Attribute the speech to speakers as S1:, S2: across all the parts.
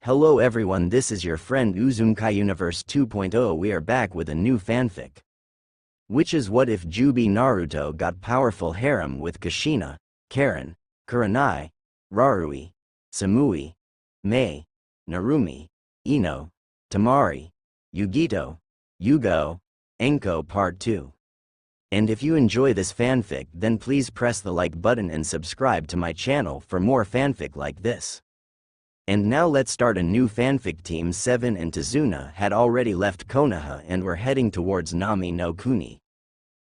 S1: Hello everyone, this is your friend Uzumkai Universe 2.0. We are back with a new fanfic. Which is what if Jubi Naruto got powerful harem with Kushina, Karin, Kurenai, Rarui, Samui, Mei, Narumi, Ino, Tamari, Yugito, Yugo, Enko Part 2. And if you enjoy this fanfic, then please press the like button and subscribe to my channel for more fanfic like this. And now let's start a new fanfic. Team 7 and Tazuna had already left Konoha and were heading towards Nami no Kuni.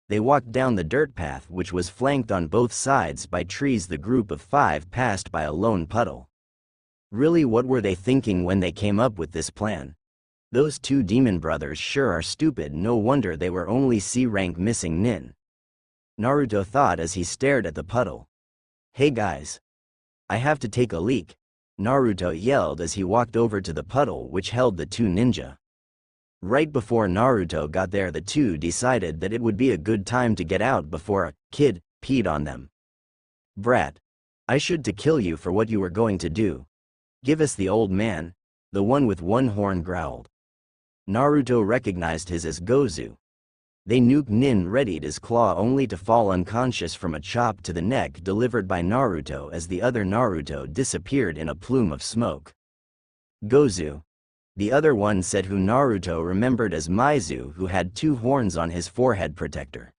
S1: They walked down the dirt path which was flanked on both sides by trees. The group of 5 passed by a lone puddle. Really, what were they thinking when they came up with this plan? Those two demon brothers sure are stupid. No wonder they were only C-rank missing nin. Naruto thought as he stared at the puddle. Hey guys. I have to take a leak, Naruto yelled as he walked over to the puddle which held the two ninja. Right before Naruto got there, the two decided that it would be a good time to get out before a kid peed on them. Brat. I should to kill you for what you were going to do. Give us the old man, the one with one horn growled. Naruto recognized his as Gozu. They nuked Nin readied his claw only to fall unconscious from a chop to the neck delivered by Naruto as the other Naruto disappeared in a plume of smoke. Gozu. The other one said, who Naruto remembered as Maizu, who had 2 horns on his forehead protector.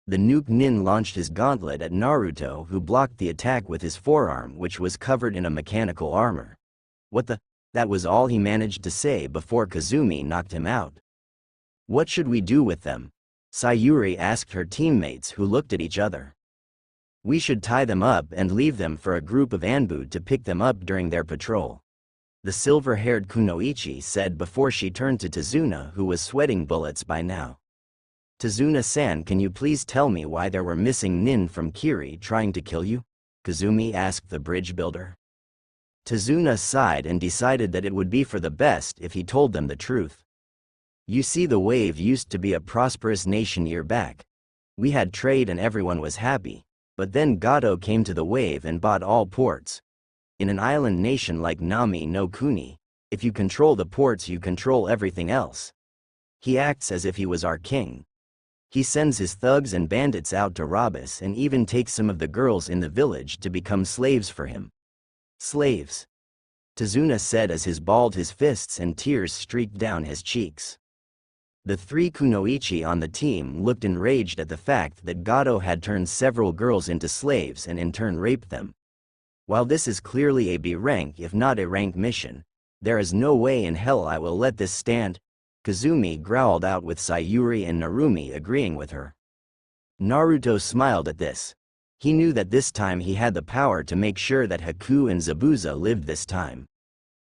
S1: The nuke Nin launched his gauntlet at Naruto, who blocked the attack with his forearm which was covered in a mechanical armor. What the? That was all he managed to say before Kazumi knocked him out. What should we do with them? Sayuri asked her teammates, who looked at each other. We should tie them up and leave them for a group of Anbu to pick them up during their patrol. The silver-haired Kunoichi said before she turned to Tazuna, who was sweating bullets by now. Tazuna-san, can you please tell me why there were missing nin from Kiri trying to kill you? Kazumi asked the bridge builder. Tazuna sighed and decided that it would be for the best if he told them the truth. You see, the wave used to be a prosperous nation year back. We had trade and everyone was happy, but then Gato came to the wave and bought all ports. In an island nation like Nami no Kuni, if you control the ports you control everything else. He acts as if he was our king. He sends his thugs and bandits out to rob us and even takes some of the girls in the village to become slaves for him. Slaves. Tazuna said as his balled his fists and tears streaked down his cheeks. The 3 Kunoichi on the team looked enraged at the fact that Gato had turned several girls into slaves and in turn raped them. While this is clearly a B rank if not a rank mission, there is no way in hell I will let this stand, Kazumi growled out with Sayuri and Narumi agreeing with her. Naruto smiled at this. He knew that this time he had the power to make sure that Haku and Zabuza lived this time.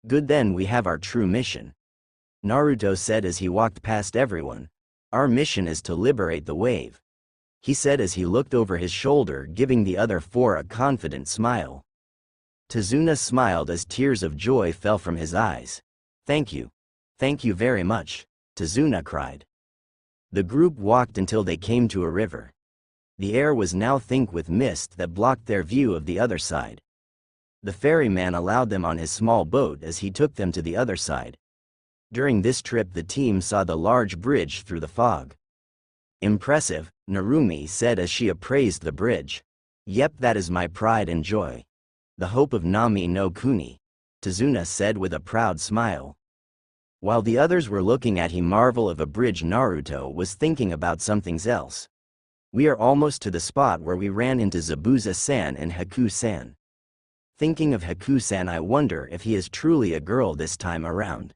S1: Good, then we have our true mission. Naruto said as he walked past everyone. Our mission is to liberate the wave. He said as he looked over his shoulder, giving the other 4 a confident smile. Tazuna smiled as tears of joy fell from his eyes. Thank you. Thank you very much, Tazuna cried. The group walked until they came to a river. The air was now thick with mist that blocked their view of the other side. The ferryman allowed them on his small boat as he took them to the other side. During this trip the team saw the large bridge through the fog. Impressive, Narumi said as she appraised the bridge. Yep, that is my pride and joy. The hope of Nami no Kuni, Tazuna said with a proud smile. While the others were looking at him marvel of a bridge, Naruto was thinking about something else. We are almost to the spot where we ran into Zabuza-san and Haku-san. Thinking of Haku-san, I wonder if he is truly a girl this time around.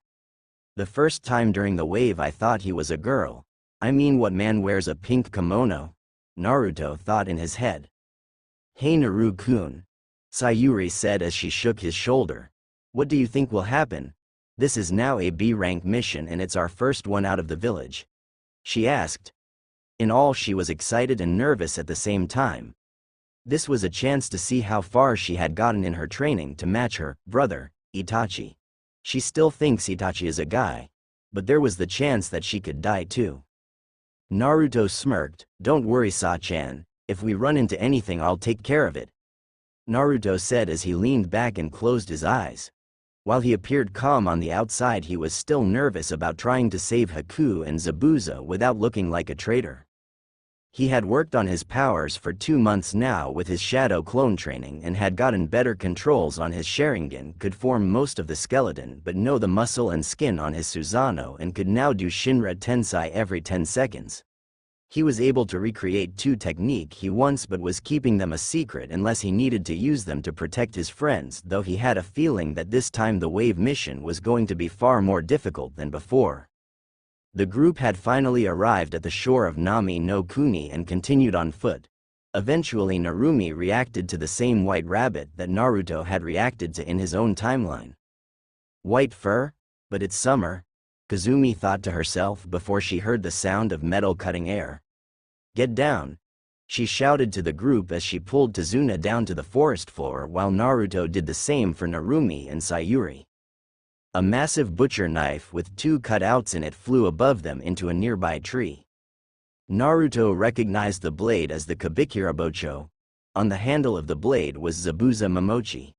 S1: The first time during the wave I thought he was a girl. I mean, what man wears a pink kimono? Naruto thought in his head. Hey Naru-kun, Sayuri said as she shook his shoulder. What do you think will happen? This is now a B-rank mission and it's our first one out of the village. She asked. In all, she was excited and nervous at the same time. This was a chance to see how far she had gotten in her training to match her brother, Itachi. She still thinks Itachi is a guy, but there was the chance that she could die too. Naruto smirked. Don't worry, Sa-chan, if we run into anything I'll take care of it, Naruto said as he leaned back and closed his eyes. While he appeared calm on the outside, he was still nervous about trying to save Haku and Zabuza without looking like a traitor. He had worked on his powers for 2 months now with his shadow clone training and had gotten better controls on his Sharingan, could form most of the skeleton but know the muscle and skin on his Susanoo, and could now do Shinra Tensai every 10 seconds. He was able to recreate 2 techniques he once but was keeping them a secret unless he needed to use them to protect his friends, though he had a feeling that this time the wave mission was going to be far more difficult than before. The group had finally arrived at the shore of Nami no Kuni and continued on foot. Eventually Narumi reacted to the same white rabbit that Naruto had reacted to in his own timeline. White fur? But it's summer, Kazumi thought to herself before she heard the sound of metal cutting air. Get down, she shouted to the group as she pulled Tazuna down to the forest floor while Naruto did the same for Narumi and Sayuri. A massive butcher knife with 2 cutouts in it flew above them into a nearby tree. Naruto recognized the blade as the Kabikirabocho. On the handle of the blade was Zabuza Momochi.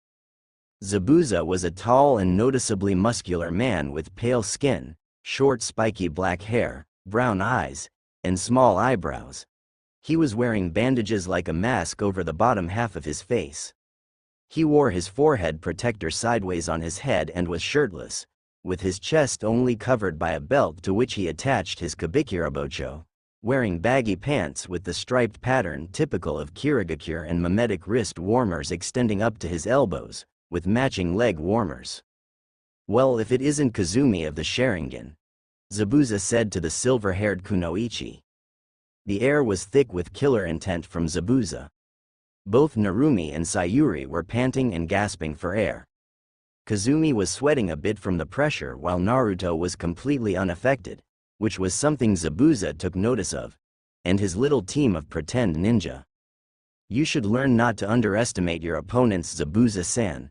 S1: Zabuza was a tall and noticeably muscular man with pale skin, short spiky black hair, brown eyes, and small eyebrows. He was wearing bandages like a mask over the bottom half of his face. He wore his forehead protector sideways on his head and was shirtless, with his chest only covered by a belt to which he attached his Kabikirabocho, wearing baggy pants with the striped pattern typical of Kirigakure and mimetic wrist warmers extending up to his elbows, with matching leg warmers. Well, if it isn't Kazumi of the Sharingan, Zabuza said to the silver-haired Kunoichi. The air was thick with killer intent from Zabuza. Both Narumi and Sayuri were panting and gasping for air. Kazumi was sweating a bit from the pressure while Naruto was completely unaffected, which was something Zabuza took notice of, and his little team of pretend ninja. You should learn not to underestimate your opponents, Zabuza-san,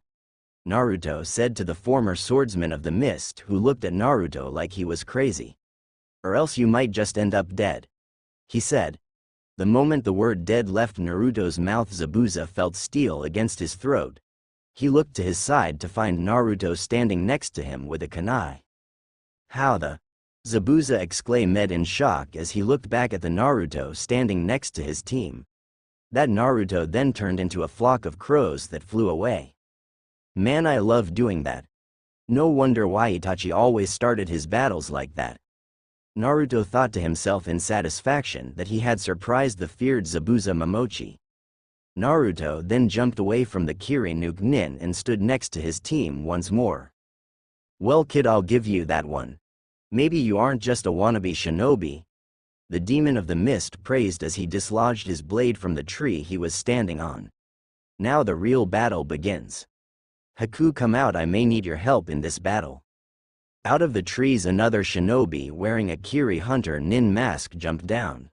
S1: Naruto said to the former swordsman of the mist, who looked at Naruto like he was crazy. Or else you might just end up dead, he said. The moment the word dead left Naruto's mouth, Zabuza felt steel against his throat. He looked to his side to find Naruto standing next to him with a kunai. How the? Zabuza exclaimed in shock as he looked back at the Naruto standing next to his team. That Naruto then turned into a flock of crows that flew away. Man, I love doing that. No wonder why Itachi always started his battles like that. Naruto thought to himself in satisfaction that he had surprised the feared Zabuza Momochi. Naruto then jumped away from the Kiri-nuke Nin and stood next to his team once more. Well kid, I'll give you that one. Maybe you aren't just a wannabe shinobi, the demon of the mist praised as he dislodged his blade from the tree he was standing on. Now the real battle begins. Haku, come out, I may need your help in this battle. Out of the trees another shinobi wearing a Kiri Hunter Nin mask jumped down.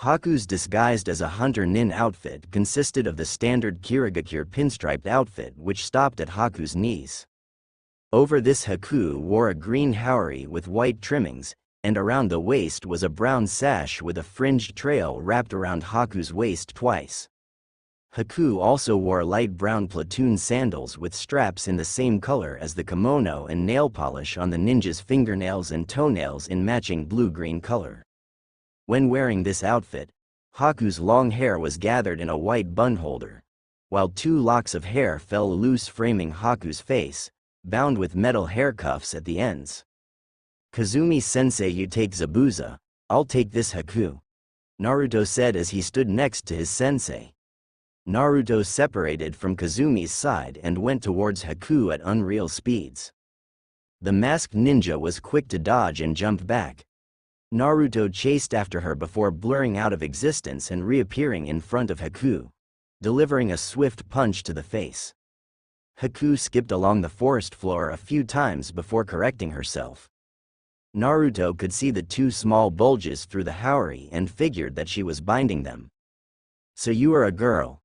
S1: Haku's disguised as a Hunter Nin outfit consisted of the standard Kirigakure pinstriped outfit which stopped at Haku's knees. Over this Haku wore a green haori with white trimmings, and around the waist was a brown sash with a fringed trail wrapped around Haku's waist twice. Haku also wore light brown platoon sandals with straps in the same color as the kimono and nail polish on the ninja's fingernails and toenails in matching blue-green color. When wearing this outfit, Haku's long hair was gathered in a white bun holder, while 2 locks of hair fell loose framing Haku's face, bound with metal hair cuffs at the ends. Kazumi-sensei, you take Zabuza, I'll take this Haku, Naruto said as he stood next to his sensei. Naruto separated from Kazumi's side and went towards Haku at unreal speeds. The masked ninja was quick to dodge and jump back. Naruto chased after her before blurring out of existence and reappearing in front of Haku, delivering a swift punch to the face. Haku skipped along the forest floor a few times before correcting herself. Naruto could see the 2 small bulges through the haori and figured that she was binding them. So you are a girl,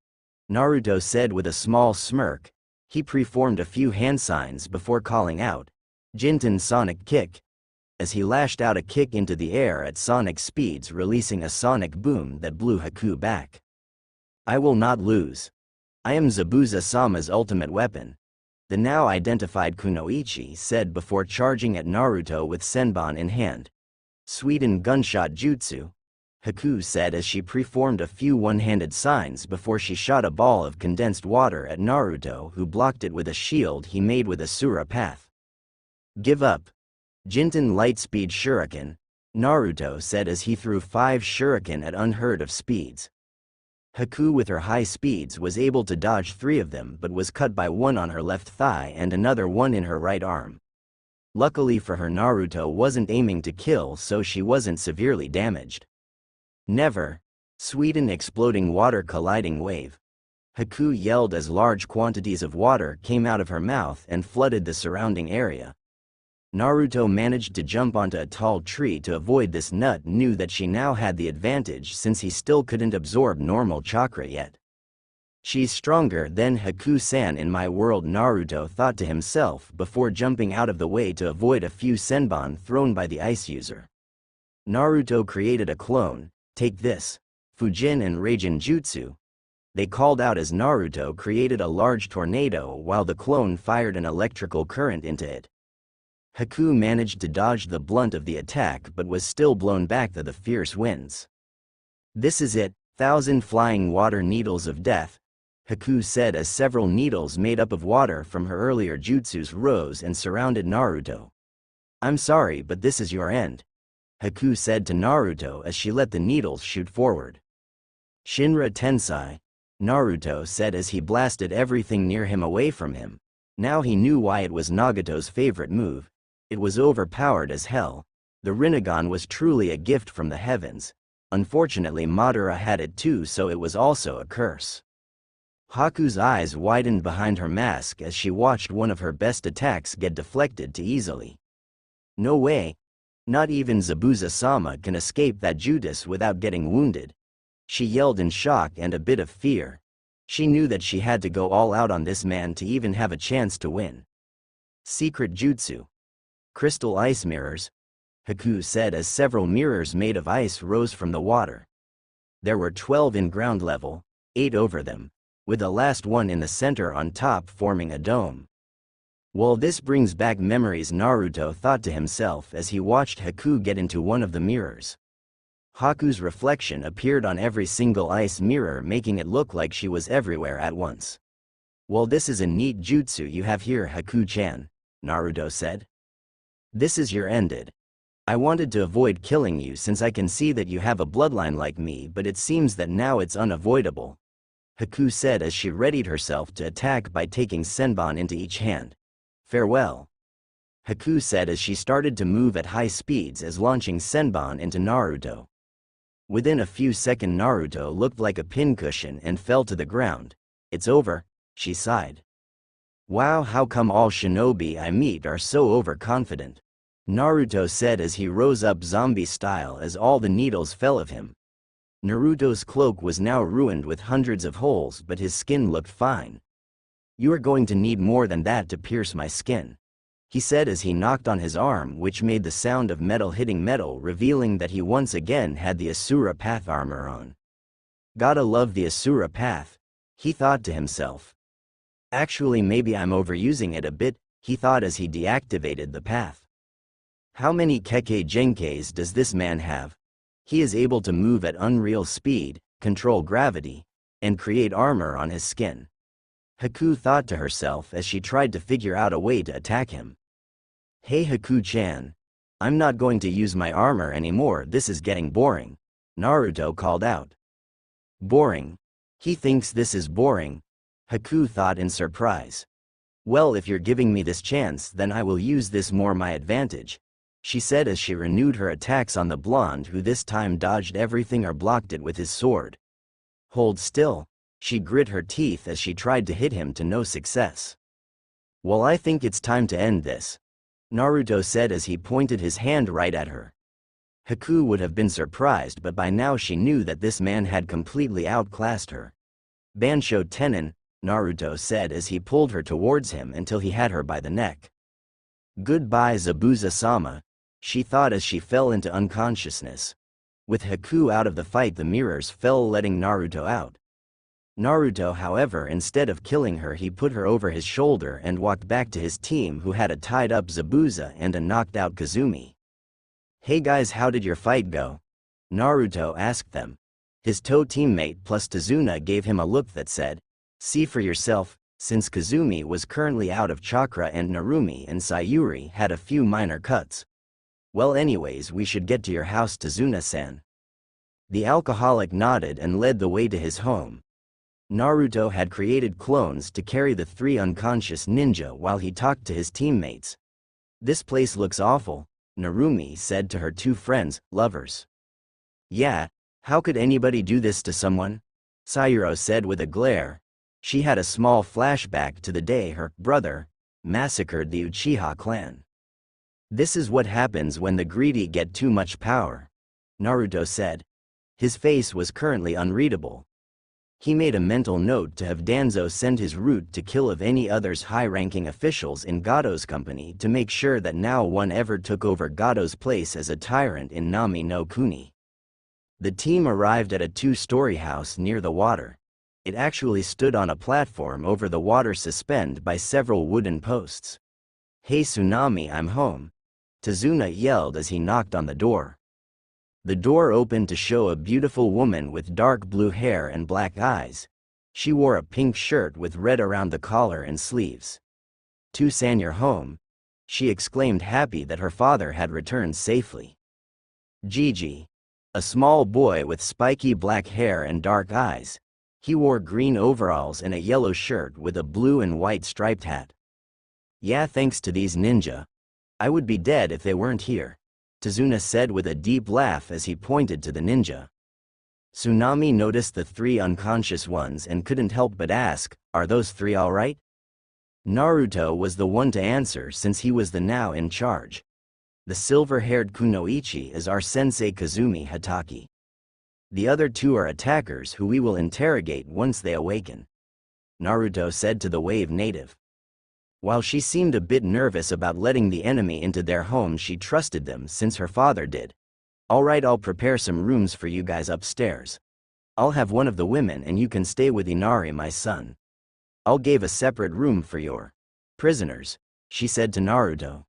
S1: Naruto said with a small smirk. He preformed a few hand signs before calling out, Jinten Sonic Kick, as he lashed out a kick into the air at sonic speeds, releasing a sonic boom that blew Haku back. I will not lose. I am Zabuza-sama's ultimate weapon. the now identified Kunoichi said before charging at Naruto with Senbon in hand. Sweden gunshot jutsu, Haku said as she preformed a few one-handed signs before she shot a ball of condensed water at Naruto, who blocked it with a shield he made with Asura Path. Give up. Jinten Lightspeed Shuriken, Naruto said as he threw 5 shuriken at unheard of speeds. Haku with her high speeds was able to dodge 3 of them but was cut by one on her left thigh and another one in her right arm. Luckily for her, Naruto wasn't aiming to kill, so she wasn't severely damaged. Never. Sweden exploding water colliding wave. Haku yelled as large quantities of water came out of her mouth and flooded the surrounding area. Naruto managed to jump onto a tall tree to avoid this. Nut knew that she now had the advantage since he still couldn't absorb normal chakra yet. She's stronger than Haku-san in my world, Naruto thought to himself before jumping out of the way to avoid a few senbon thrown by the ice user. Naruto created a clone, take this, Fujin and Raijin Jutsu. They called out as Naruto created a large tornado while the clone fired an electrical current into it. Haku managed to dodge the blunt of the attack but was still blown back to the fierce winds. This is it, 1,000 flying water needles of death, Haku said as several needles made up of water from her earlier jutsus rose and surrounded Naruto. I'm sorry, but this is your end, Haku said to Naruto as she let the needles shoot forward. Shinra Tensai, Naruto said as he blasted everything near him away from him. Now he knew why it was Nagato's favorite move. It was overpowered as hell. The Rinnegan was truly a gift from the heavens. Unfortunately, Madara had it too, so it was also a curse. Haku's eyes widened behind her mask as she watched one of her best attacks get deflected too easily. No way. Not even Zabuza-sama can escape that Judas without getting wounded. She yelled in shock and a bit of fear. She knew that she had to go all out on this man to even have a chance to win. Secret Jutsu. Crystal ice mirrors, Haku said as several mirrors made of ice rose from the water. There were 12 in ground level, 8 over them, with the last one in the center on top forming a dome. Well, this brings back memories, Naruto thought to himself as he watched Haku get into one of the mirrors. Haku's reflection appeared on every single ice mirror, making it look like she was everywhere at once. Well, this is a neat jutsu you have here, Haku-chan, Naruto said. This is your ended. I wanted to avoid killing you since I can see that you have a bloodline like me, but it seems that now it's unavoidable, Haku said as she readied herself to attack by taking senbon into each hand. Farewell, Haku said as she started to move at high speeds as launching senbon into Naruto. Within a few seconds, Naruto looked like a pincushion and fell to the ground. It's over, she sighed. Wow, how come all shinobi I meet are so overconfident? Naruto said as he rose up zombie style as all the needles fell of him. Naruto's cloak was now ruined with hundreds of holes, but his skin looked fine. You are going to need more than that to pierce my skin, he said as he knocked on his arm, which made the sound of metal hitting metal, revealing that he once again had the Asura Path armor on. Gotta love the Asura Path, he thought to himself. Actually, maybe I'm overusing it a bit, he thought as he deactivated the path. How many Kekkei Genkais does this man have? He is able to move at unreal speed, control gravity, and create armor on his skin. Haku thought to herself as she tried to figure out a way to attack him. Hey Haku-chan, I'm not going to use my armor anymore, this is getting boring, Naruto called out. Boring? He thinks this is boring? Haku thought in surprise. Well, if you're giving me this chance, then I will use this more my advantage, she said as she renewed her attacks on the blonde, who this time dodged everything or blocked it with his sword. Hold still, she grit her teeth as she tried to hit him to no success. Well, I think it's time to end this, Naruto said as he pointed his hand right at her. Haku would have been surprised, but by now she knew that this man had completely outclassed her. Bansho Tenin, Naruto said as he pulled her towards him until he had her by the neck. Goodbye Zabuza-sama, she thought as she fell into unconsciousness. With Haku out of the fight, the mirrors fell, letting Naruto out. Naruto, however, instead of killing her, he put her over his shoulder and walked back to his team, who had a tied-up Zabuza and a knocked-out Kazumi. "Hey guys, how did your fight go?" Naruto asked them. His toe teammate plus Tazuna gave him a look that said, "See for yourself," since Kazumi was currently out of chakra and Narumi and Sayuri had a few minor cuts. "Well, anyways, we should get to your house, Tazuna-san." The alcoholic nodded and led the way to his home. Naruto had created clones to carry the 3 unconscious ninja while he talked to his teammates. "This place looks awful," Narumi said to her 2 friends, lovers. "Yeah, how could anybody do this to someone?" Sayuro said with a glare. She had a small flashback to the day her brother massacred the Uchiha clan. "This is what happens when the greedy get too much power," Naruto said. His face was currently unreadable. He made a mental note to have Danzo send his route to kill of any others high-ranking officials in Gato's company to make sure that no one ever took over Gato's place as a tyrant in Nami no Kuni. The team arrived at a 2-story house near the water. It actually stood on a platform over the water suspended by several wooden posts. "Hey Tsunami, I'm home," Tazuna yelled as he knocked on the door. The door opened to show a beautiful woman with dark blue hair and black eyes. She wore a pink shirt with red around the collar and sleeves. "To-san, you're home," she exclaimed, happy that her father had returned safely. Gigi, a small boy with spiky black hair and dark eyes. He wore green overalls and a yellow shirt with a blue and white striped hat. "Yeah, thanks to these ninja. I would be dead if they weren't here," Tazuna said with a deep laugh as he pointed to the ninja. Tsunami noticed the 3 unconscious ones and couldn't help but ask, "Are those 3 all right?" Naruto was the one to answer since he was the now in charge. "The silver-haired Kunoichi is our sensei Kazumi Hatake. The other 2 are attackers who we will interrogate once they awaken," Naruto said to the wave native. While she seemed a bit nervous about letting the enemy into their home, she trusted them since her father did. "All right, I'll prepare some rooms for you guys upstairs. I'll have one of the women and you can stay with Inari, my son. I'll give a separate room for your prisoners," she said to Naruto.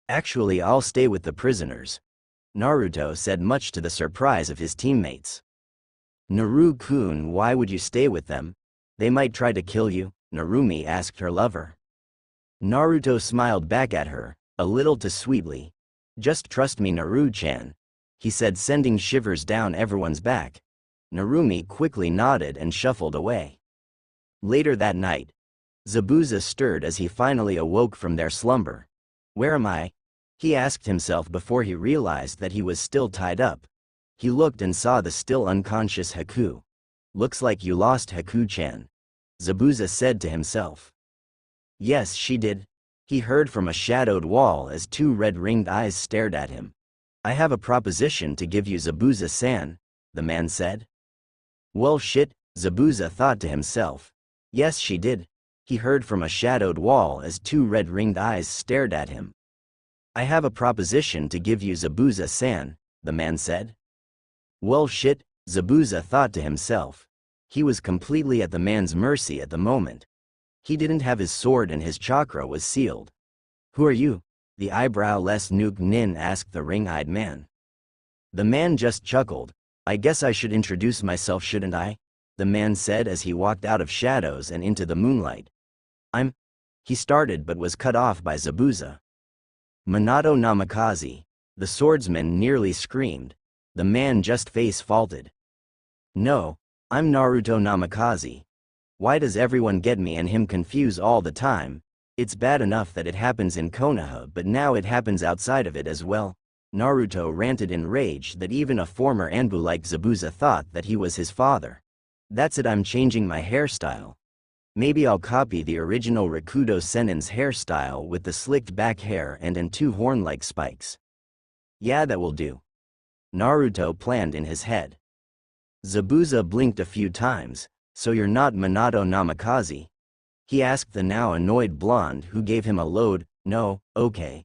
S1: "Actually, I'll stay with the prisoners," Naruto said, much to the surprise of his teammates. "Naru-kun, why would you stay with them? They might try to kill you," Narumi asked her lover. Naruto smiled back at her, a little too sweetly. "Just trust me, Naru-chan," he said, sending shivers down everyone's back. Narumi quickly nodded and shuffled away. Later that night, Zabuza stirred as he finally awoke from their slumber. "Where am I?" he asked himself before he realized that he was still tied up. He looked and saw the still unconscious Haku. "Looks like you lost, Haku-chan," Zabuza said to himself. Yes, she did. He heard from a shadowed wall as 2 red-ringed eyes stared at him. "I have a proposition to give you, Zabuza-san," the man said. Well shit, Zabuza thought to himself. Yes, she did. He heard from a shadowed wall as 2 red-ringed eyes stared at him. "I have a proposition to give you, Zabuza-san," the man said. Well shit, Zabuza thought to himself. He was completely at the man's mercy at the moment. He didn't have his sword and his chakra was sealed. "Who are you?" the eyebrow-less Nuke Nin asked the ring-eyed man. The man just chuckled. "I guess I should introduce myself, shouldn't I?" the man said as he walked out of shadows and into the moonlight. He started but was cut off by Zabuza. "Minato Namikaze," the swordsman nearly screamed. The man just face-faulted. "No, I'm Naruto Namikaze. Why does everyone get me and him confused all the time? It's bad enough that it happens in Konoha, but now it happens outside of it as well." Naruto ranted in rage that even a former Anbu like Zabuza thought that he was his father. "That's it, I'm changing my hairstyle. Maybe I'll copy the original Rakudo Sennin's hairstyle with the slicked back hair and 2 horn-like spikes. Yeah, that will do," Naruto planned in his head. Zabuza blinked a few times. "So you're not Minato Namikaze?" he asked the now annoyed blonde who gave him a load. "No, okay.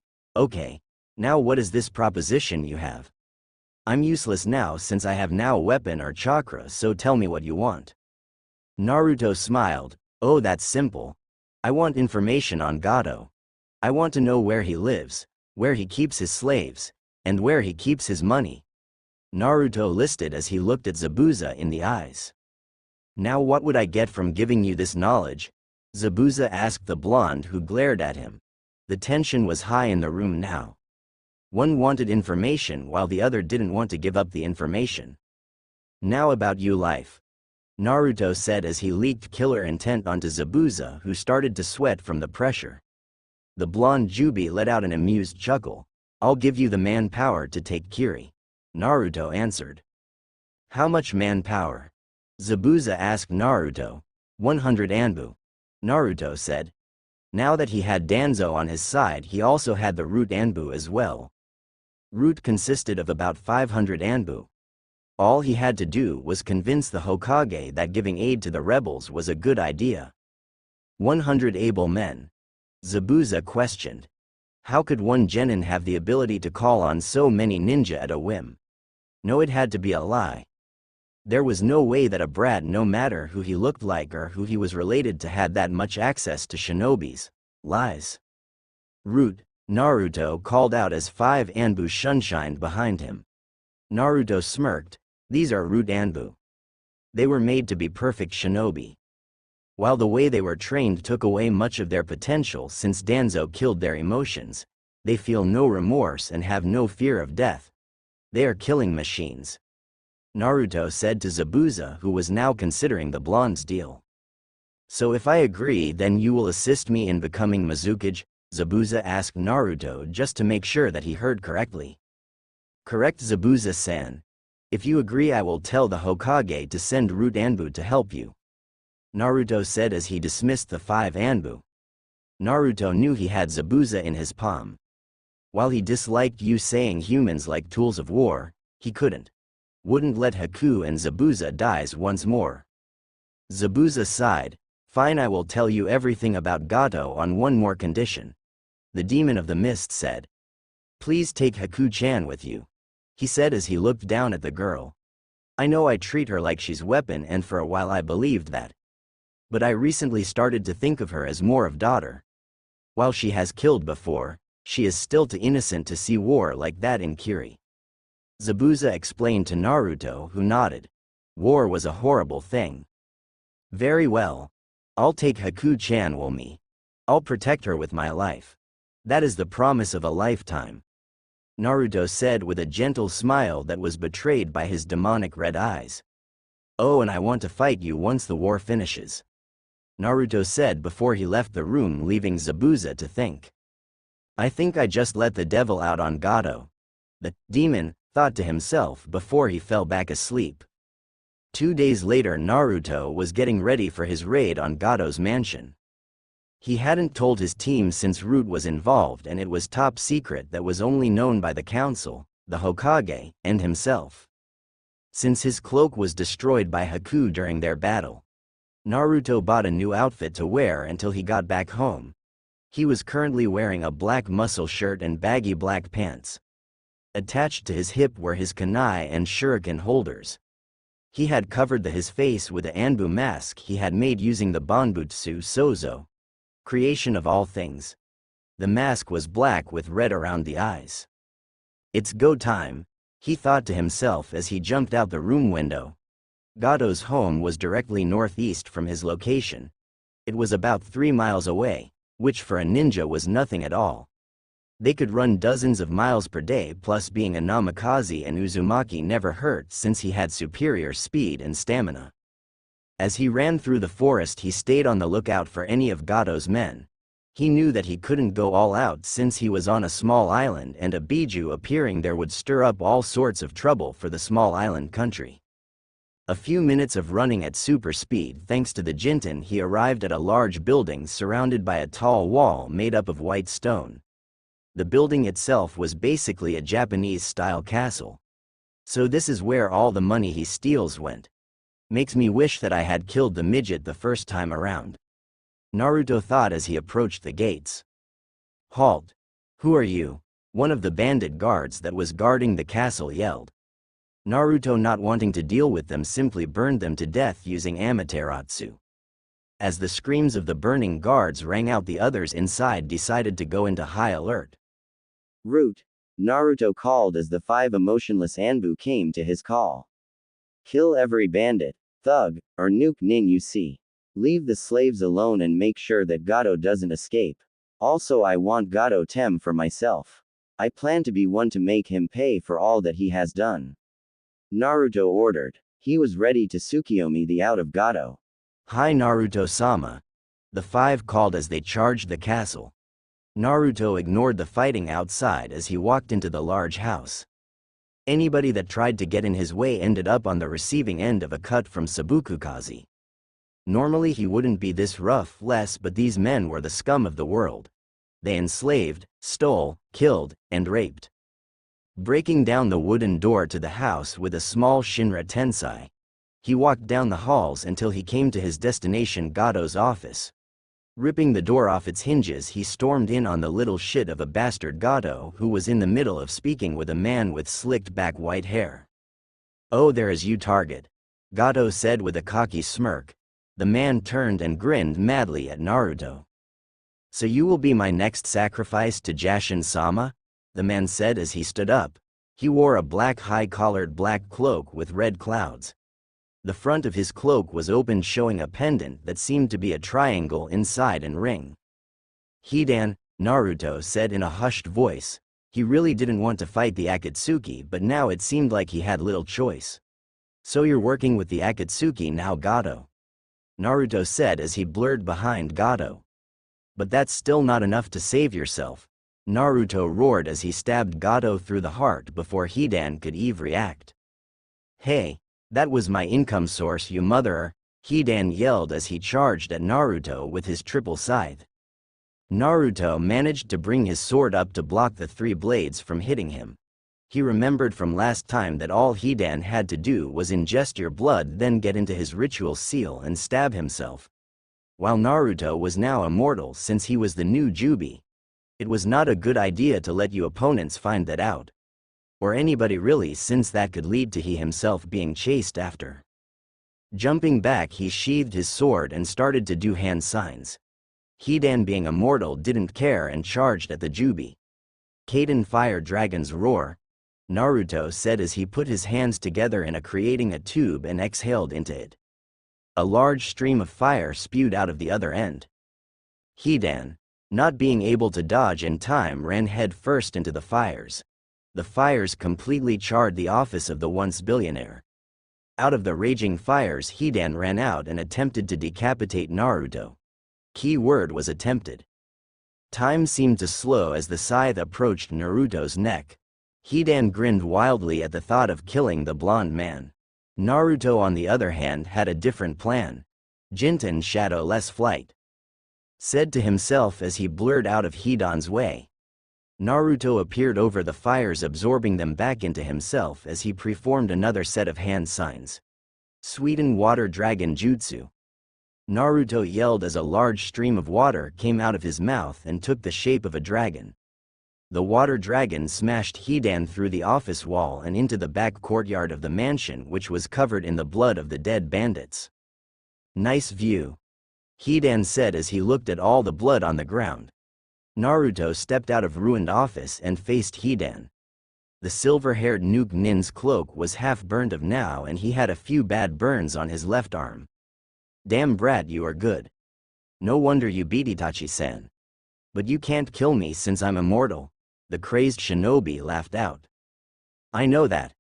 S1: Now what is this proposition you have? I'm useless now since I have no weapon or chakra, so tell me what you want." Naruto smiled. Oh, that's simple. I want information on Gato. I want to know where he lives, where he keeps his slaves, and where he keeps his money. Naruto listed as he looked at Zabuza in the eyes. Now what would I get from giving you this knowledge? Zabuza asked the blonde who glared at him. The tension was high in the room now. One wanted information while the other didn't want to give up the information. Now about you life. Naruto said as he leaked killer intent onto Zabuza, who started to sweat from the pressure. The blonde Jubi let out an amused chuckle. I'll give you the manpower to take Kiri. Naruto answered. How much manpower? Zabuza asked Naruto. 100 Anbu. Naruto said. Now that he had Danzo on his side, he also had the Root Anbu as well. Root consisted of about 500 Anbu. All he had to do was convince the Hokage that giving aid to the rebels was a good idea. 100 able men. Zabuza questioned. How could one genin have the ability to call on so many ninja at a whim? No, it had to be a lie. There was no way that a brat, no matter who he looked like or who he was related to, had that much access to shinobis. Lies. Root, Naruto called out as 5 Anbu shunshined behind him. Naruto smirked. These are Root Anbu. They were made to be perfect shinobi. While the way they were trained took away much of their potential since Danzo killed their emotions, they feel no remorse and have no fear of death. They are killing machines. Naruto said to Zabuza, who was now considering the blonde's deal. So if I agree, then you will assist me in becoming Mizukage? Zabuza asked Naruto just to make sure that he heard correctly. Correct, Zabuza-san. If you agree, I will tell the Hokage to send Root Anbu to help you. Naruto said as he dismissed the 5 Anbu. Naruto knew he had Zabuza in his palm. While he disliked saying humans like tools of war, he wouldn't let Haku and Zabuza dies once more. Zabuza sighed. Fine, I will tell you everything about Gato on one more condition. The demon of the mist said. Please take Haku-chan with you. He said as he looked down at the girl. I know I treat her like she's weapon, and for a while I believed that. But I recently started to think of her as more of daughter. While she has killed before, she is still too innocent to see war like that in Kiri. Zabuza explained to Naruto, who nodded. War was a horrible thing. Very well. I'll take Haku-chan with me. I'll protect her with my life. That is the promise of a lifetime. Naruto said with a gentle smile that was betrayed by his demonic red eyes. Oh, and I want to fight you once the war finishes. Naruto said before he left the room, leaving Zabuza to think. I think I just let the devil out on Gato. The demon thought to himself before he fell back asleep. 2 days later, Naruto was getting ready for his raid on Gato's mansion. He hadn't told his team since Root was involved, and it was top secret that was only known by the council, the Hokage, and himself. Since his cloak was destroyed by Haku during their battle, Naruto bought a new outfit to wear until he got back home. He was currently wearing a black muscle shirt and baggy black pants. Attached to his hip were his kunai and shuriken holders. He had covered his face with the Anbu mask he had made using the Banbutsu Sozo. Creation of all things. The mask was black with red around the eyes. It's go time, he thought to himself as he jumped out the room window. Gato's home was directly northeast from his location. It was about 3 miles away, which for a ninja was nothing at all. They could run dozens of miles per day, plus being a namikaze and Uzumaki never hurt since he had superior speed and stamina. As he ran through the forest, he stayed on the lookout for any of Gato's men. He knew that he couldn't go all out since he was on a small island, and a Biju appearing there would stir up all sorts of trouble for the small island country. A few minutes of running at super speed thanks to the Jinten, he arrived at a large building surrounded by a tall wall made up of white stone. The building itself was basically a Japanese-style castle. So this is where all the money he steals went. Makes me wish that I had killed the midget the first time around. Naruto thought as he approached the gates. Halt! Who are you? One of the bandit guards that was guarding the castle yelled. Naruto, not wanting to deal with them, simply burned them to death using Amaterasu. As the screams of the burning guards rang out, the others inside decided to go into high alert.
S2: Root, Naruto called as the 5 emotionless Anbu came to his call. Kill every bandit, thug, or nuke nin you see. Leave the slaves alone and make sure that Gato doesn't escape. Also, I want Gato Tem for myself. I plan to be one to make him pay for all that he has done. Naruto ordered. He was ready to Tsukiyomi the out of Gato.
S1: Hi Naruto-sama. The 5 called as they charged the castle. Naruto ignored the fighting outside as he walked into the large house. Anybody that tried to get in his way ended up on the receiving end of a cut from Sabukukaze. Normally he wouldn't be this ruthless, but these men were the scum of the world. They enslaved, stole, killed, and raped. Breaking down the wooden door to the house with a small Shinra Tensei, he walked down the halls until he came to his destination, Gato's office. Ripping the door off its hinges, he stormed in on the little shit of a bastard Gato, who was in the middle of speaking with a man with slicked back white hair. "Oh, there is you, target," Gato said with a cocky smirk. The man turned and grinned madly at Naruto. "So you will be my next sacrifice to Jashin-sama?" the man said as he stood up. He wore a black high-collared black cloak with red clouds. The front of his cloak was open, showing a pendant that seemed to be a triangle inside and ring. "Hidan," Naruto said in a hushed voice. He really didn't want to fight the Akatsuki, but now it seemed like he had little choice. "So you're working with the Akatsuki now, Gato?" Naruto said as he blurred behind Gato. "But that's still not enough to save yourself," Naruto roared as he stabbed Gato through the heart before Hidan could even react. "Hey, that was my income source, you mother," Hidan yelled as he charged at Naruto with his triple scythe. Naruto managed to bring his sword up to block the 3 blades from hitting him. He remembered from last time that all Hidan had to do was ingest your blood, then get into his ritual seal and stab himself. While Naruto was now immortal since he was the new Jubi, it was not a good idea to let you opponents find that out. Or anybody really, since that could lead to he himself being chased after. Jumping back, he sheathed his sword and started to do hand signs. Hidan, being immortal, didn't care and charged at the Jubi. "Kaden, fire dragon's roar," Naruto said as he put his hands together in creating a tube and exhaled into it. A large stream of fire spewed out of the other end. Hidan, not being able to dodge in time, ran head first into the fires. The fires completely charred the office of the once billionaire. Out of the raging fires, Hidan ran out and attempted to decapitate Naruto. Key word was attempted. Time seemed to slow as the scythe approached Naruto's neck. Hidan grinned wildly at the thought of killing the blonde man. Naruto, on the other hand, had a different plan. "Jinten shadowless flight," said to himself as he blurred out of Hidan's way. Naruto appeared over the fires, absorbing them back into himself as he performed another set of hand signs. "Sweeten water dragon jutsu," Naruto yelled as a large stream of water came out of his mouth and took the shape of a dragon. The water dragon smashed Hidan through the office wall and into the back courtyard of the mansion, which was covered in the blood of the dead bandits. "Nice view," Hidan said as he looked at all the blood on the ground. Naruto stepped out of ruined office and faced Hidan. The silver-haired nuke nin's cloak was half burned of now, and he had a few bad burns on his left arm. "Damn brat, you are good. No wonder you beat Itachi-san. But you can't kill me since I'm immortal," the crazed shinobi laughed out. "I know that,"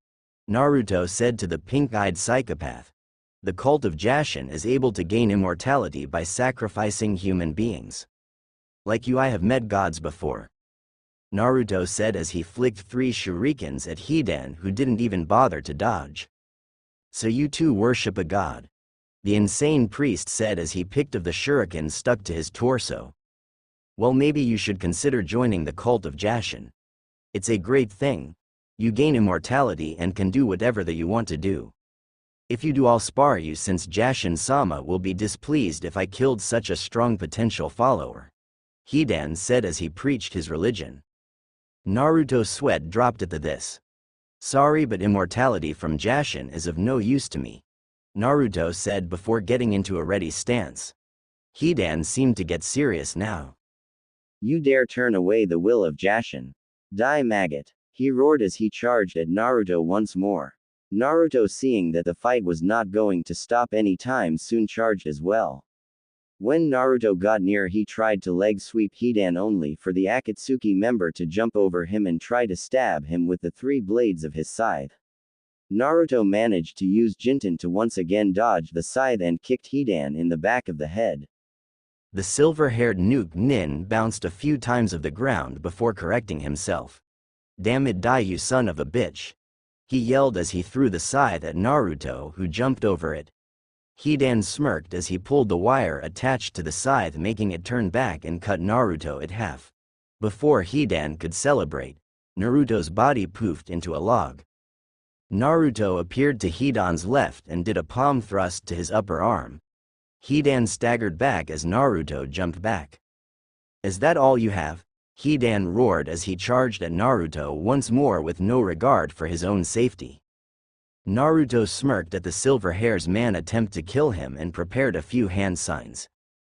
S1: Naruto said to the pink-eyed psychopath. "The cult of Jashin is able to gain immortality by sacrificing human beings. Like you, I have met gods before," Naruto said as he flicked 3 shurikens at Hidan, who didn't even bother to dodge. "So you too worship a god?" the insane priest said as he picked of the shurikens stuck to his torso. "Well, maybe you should consider joining the cult of Jashin. It's a great thing. You gain immortality and can do whatever that you want to do. If you do, I'll spar you, since Jashin-sama will be displeased if I killed such a strong potential follower," Hidan said as he preached his religion. Naruto's sweat dropped at this. Sorry, but immortality from Jashin is of no use to me, Naruto said before getting into a ready stance. Hidan seemed to get serious now.
S2: You dare turn away the will of Jashin. Die, maggot! He roared as he charged at Naruto once more. Naruto, seeing that the fight was not going to stop any time soon, charged as well. When Naruto got near, he tried to leg sweep Hidan, only for the Akatsuki member to jump over him and try to stab him with the 3 blades of his scythe. Naruto managed to use Jinten to once again dodge the scythe and kicked Hidan in the back of the head.
S1: The silver-haired Nuke Nin bounced a few times of the ground before correcting himself. Damn it, die, you son of a bitch! He yelled as he threw the scythe at Naruto, who jumped over it. Hidan smirked as he pulled the wire attached to the scythe, making it turn back and cut Naruto in half. Before Hidan could celebrate, Naruto's body poofed into a log. Naruto appeared to Hidan's left and did a palm thrust to his upper arm. Hidan staggered back as Naruto jumped back. Is that all you have? Hidan roared as he charged at Naruto once more with no regard for his own safety. Naruto smirked at the silver hair's man attempt to kill him and prepared a few hand signs.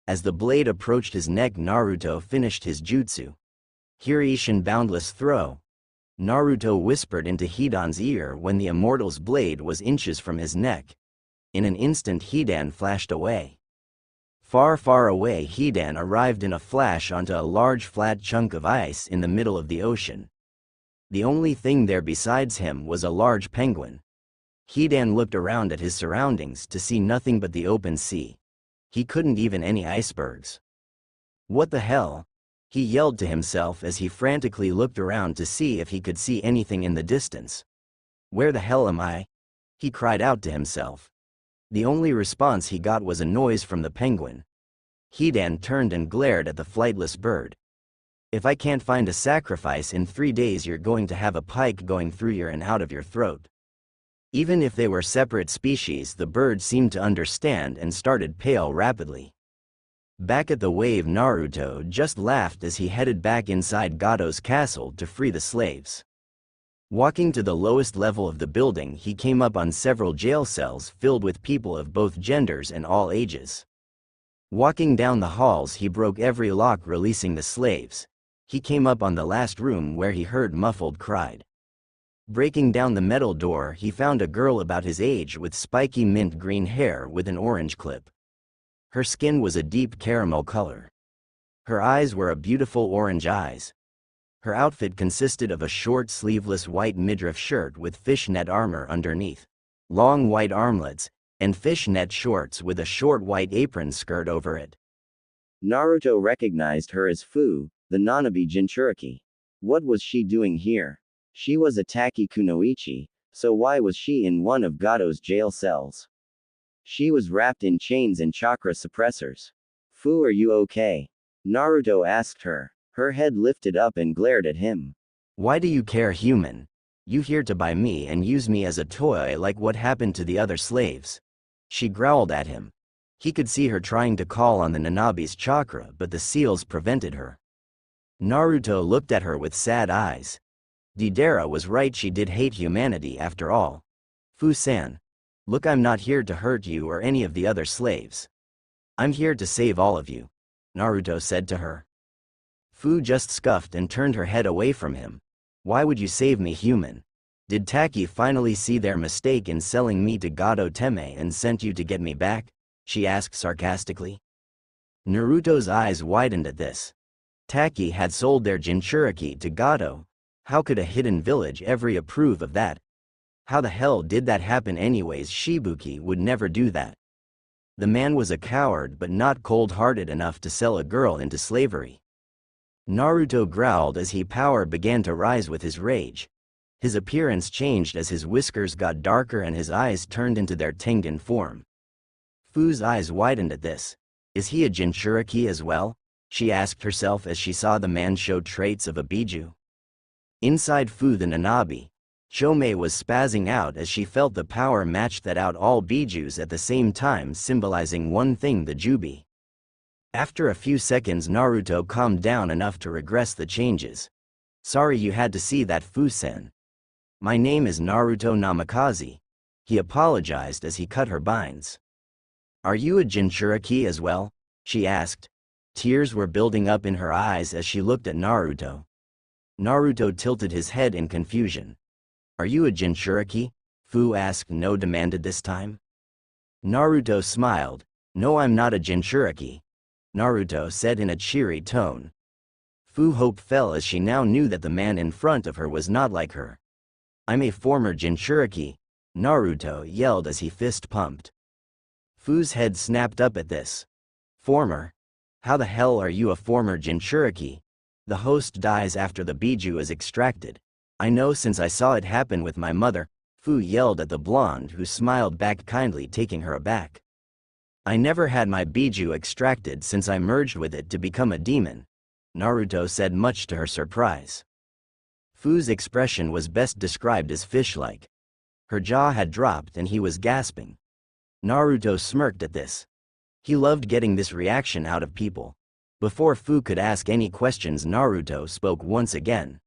S1: As the blade approached his neck, Naruto finished his jutsu. Hirishin boundless throw. Naruto whispered into Hidan's ear when the immortal's blade was inches from his neck. In an instant, Hidan flashed away. Far, far away, Hidan arrived in a flash onto a large flat chunk of ice in the middle of the ocean. The only thing there besides him was a large penguin. Hidan looked around at his surroundings to see nothing but the open sea. He couldn't even any icebergs. What the hell? He yelled to himself as he frantically looked around to see if he could see anything in the distance. Where the hell am I? He cried out to himself. The only response he got was a noise from the penguin. Hidan turned and glared at the flightless bird. If I can't find a sacrifice in 3 days, you're going to have a pike going through your and out of your throat. Even if they were separate species, the bird seemed to understand and started pale rapidly. Back at the wave, Naruto just laughed as he headed back inside Gato's castle to free the slaves. Walking to the lowest level of the building, he came up on several jail cells filled with people of both genders and all ages. Walking down the halls, he broke every lock, releasing the slaves. He came up on the last room where he heard muffled cried. Breaking down the metal door, he found a girl about his age with spiky mint green hair with an orange clip. Her skin was a deep caramel color. Her eyes were a beautiful orange eyes. Her outfit consisted of a short sleeveless white midriff shirt with fishnet armor underneath, long white armlets, and fishnet shorts with a short white apron skirt over it.
S2: Naruto recognized her as Fu, the Nanabi Jinchuriki. What was she doing here? She was a Taki Kunoichi, so why was she in one of Gato's jail cells? She was wrapped in chains and chakra suppressors. Fu, are you okay? Naruto asked her. Her head lifted up and glared at him.
S1: Why do you care, human? You here to buy me and use me as a toy like what happened to the other slaves? She growled at him. He could see her trying to call on the Nanabi's chakra, but the seals prevented her. Naruto looked at her with sad eyes. Deidara was right, she did hate humanity after all. Fu-san. Look, I'm not here to hurt you or any of the other slaves. I'm here to save all of you, Naruto said to her. Fu just scuffed and turned her head away from him. Why would you save me, human? Did Taki finally see their mistake in selling me to Gato Teme and sent you to get me back? She asked sarcastically. Naruto's eyes widened at this. Taki had sold their Jinchuriki to Gato. How could a hidden village ever approve of that? How the hell did that happen anyways? Shibuki would never do that. The man was a coward but not cold-hearted enough to sell a girl into slavery. Naruto growled as his power began to rise with his rage. His appearance changed as his whiskers got darker and his eyes turned into their Tengen form. Fu's eyes widened at this. Is he a Jinchuriki as well? She asked herself as she saw the man show traits of a Biju. Inside Fu the Nanabi, Chome was spazzing out as she felt the power match that out all Bijus at the same time, symbolizing one thing, the Jubi. After a few seconds, Naruto calmed down enough to regress the changes. Sorry you had to see that, Fu-sen. My name is Naruto Namikaze. He apologized as he cut her binds. Are you a Jinchuriki as well? She asked. Tears were building up in her eyes as she looked at Naruto. Naruto tilted his head in confusion. Are you a Jinchuriki? Fu asked. No, demanded this time. Naruto smiled. No, I'm not a Jinchuriki, Naruto said in a cheery tone. Fu's hope fell as she now knew that the man in front of her was not like her. I'm a former Jinchuriki, Naruto yelled as he fist pumped. Fu's head snapped up at this. Former? How the hell are you a former Jinchuriki? The host dies after the biju is extracted. I know since I saw it happen with my mother, Fu yelled at the blonde who smiled back kindly, taking her aback. I never had my biju extracted since I merged with it to become a demon, Naruto said, much to her surprise. Fu's expression was best described as fish-like. Her jaw had dropped and he was gasping. Naruto smirked at this. He loved getting this reaction out of people. Before Fu could ask any questions, Naruto spoke once again.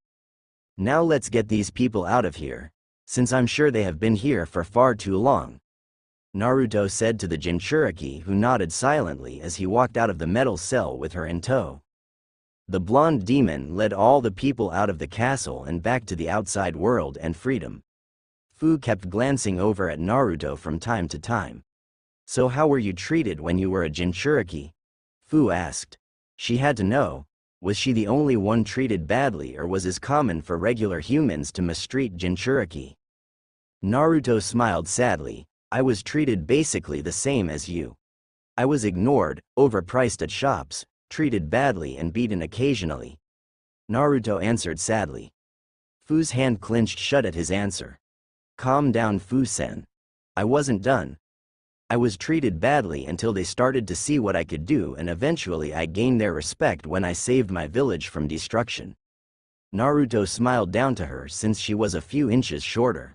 S1: Now let's get these people out of here, since I'm sure they have been here for far too long, Naruto said to the Jinchuriki, who nodded silently as he walked out of the metal cell with her in tow. The blonde demon led all the people out of the castle and back to the outside world and freedom. Fu kept glancing over at Naruto from time to time. So how were you treated when you were a Jinchuriki? Fu asked. She had to know. Was she the only one treated badly, or was it common for regular humans to mistreat Jinchuriki? Naruto smiled sadly. I was treated basically the same as you. I was ignored, overpriced at shops, treated badly and beaten occasionally, Naruto answered sadly. Fu's hand clenched shut at his answer. Calm down, Fu-sen. I wasn't done. I was treated badly until they started to see what I could do, and eventually I gained their respect when I saved my village from destruction. Naruto smiled down to her since she was a few inches shorter.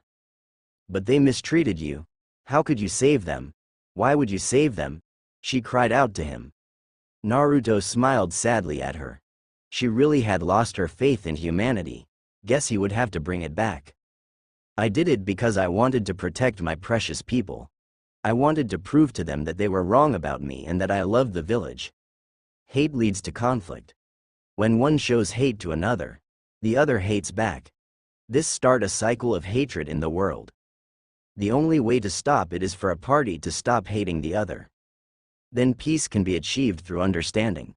S1: But they mistreated you. How could you save them? Why would you save them? She cried out to him. Naruto smiled sadly at her. She really had lost her faith in humanity. Guess he would have to bring it back. I did it because I wanted to protect my precious people. I wanted to prove to them that they were wrong about me and that I loved the village. Hate leads to conflict. When one shows hate to another, the other hates back. This starts a cycle of hatred in the world. The only way to stop it is for a party to stop hating the other. Then peace can be achieved through understanding,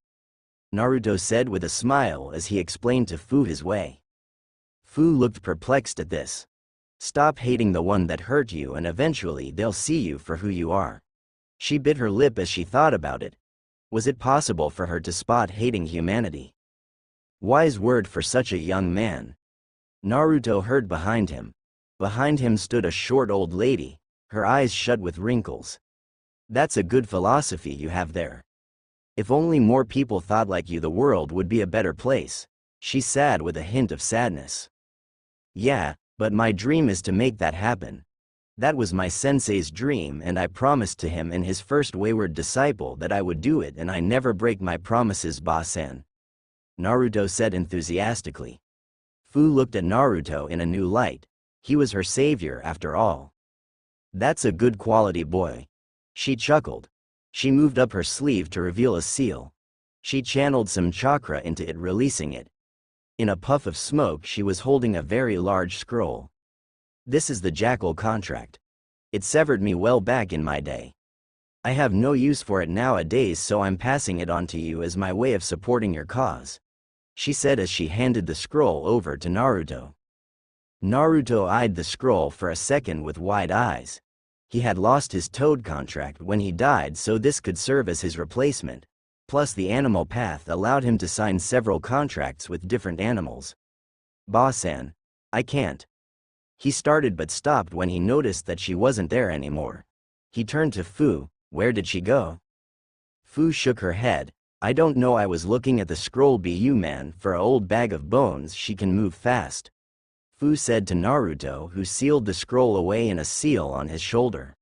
S1: Naruto said with a smile as he explained to Fu his way. Fu looked perplexed at this. Stop hating the one that hurt you and eventually they'll see you for who you are. She bit her lip as she thought about it. Was it possible for her to spot hating humanity? Wise word for such a young man. Naruto heard behind him. Behind him stood a short old lady, her eyes shut with wrinkles. That's a good philosophy you have there. If only more people thought like you, the world would be a better place, she said with a hint of sadness. Yeah, but my dream is to make that happen. That was my sensei's dream, and I promised to him and his first wayward disciple that I would do it, and I never break my promises, Ba-san, Naruto said enthusiastically. Fu looked at Naruto in a new light. He was her savior after all. That's a good quality boy. She chuckled. She moved up her sleeve to reveal a seal. She channeled some chakra into it, releasing it. In a puff of smoke, she was holding a very large scroll. This is the Jackal contract. It severed me well back in my day. I have no use for it nowadays, so I'm passing it on to you as my way of supporting your cause, she said as she handed the scroll over to Naruto. Naruto eyed the scroll for a second with wide eyes. He had lost his toad contract when he died, so this could serve as his replacement. Plus the animal path allowed him to sign several contracts with different animals. Ba-san, I can't. He started but stopped when he noticed that she wasn't there anymore. He turned to Fu. Where did she go? Fu shook her head. I don't know, I was looking at the scroll. Bu man, for a old bag of bones she can move fast, Fu said to Naruto, who sealed the scroll away in a seal on his shoulder.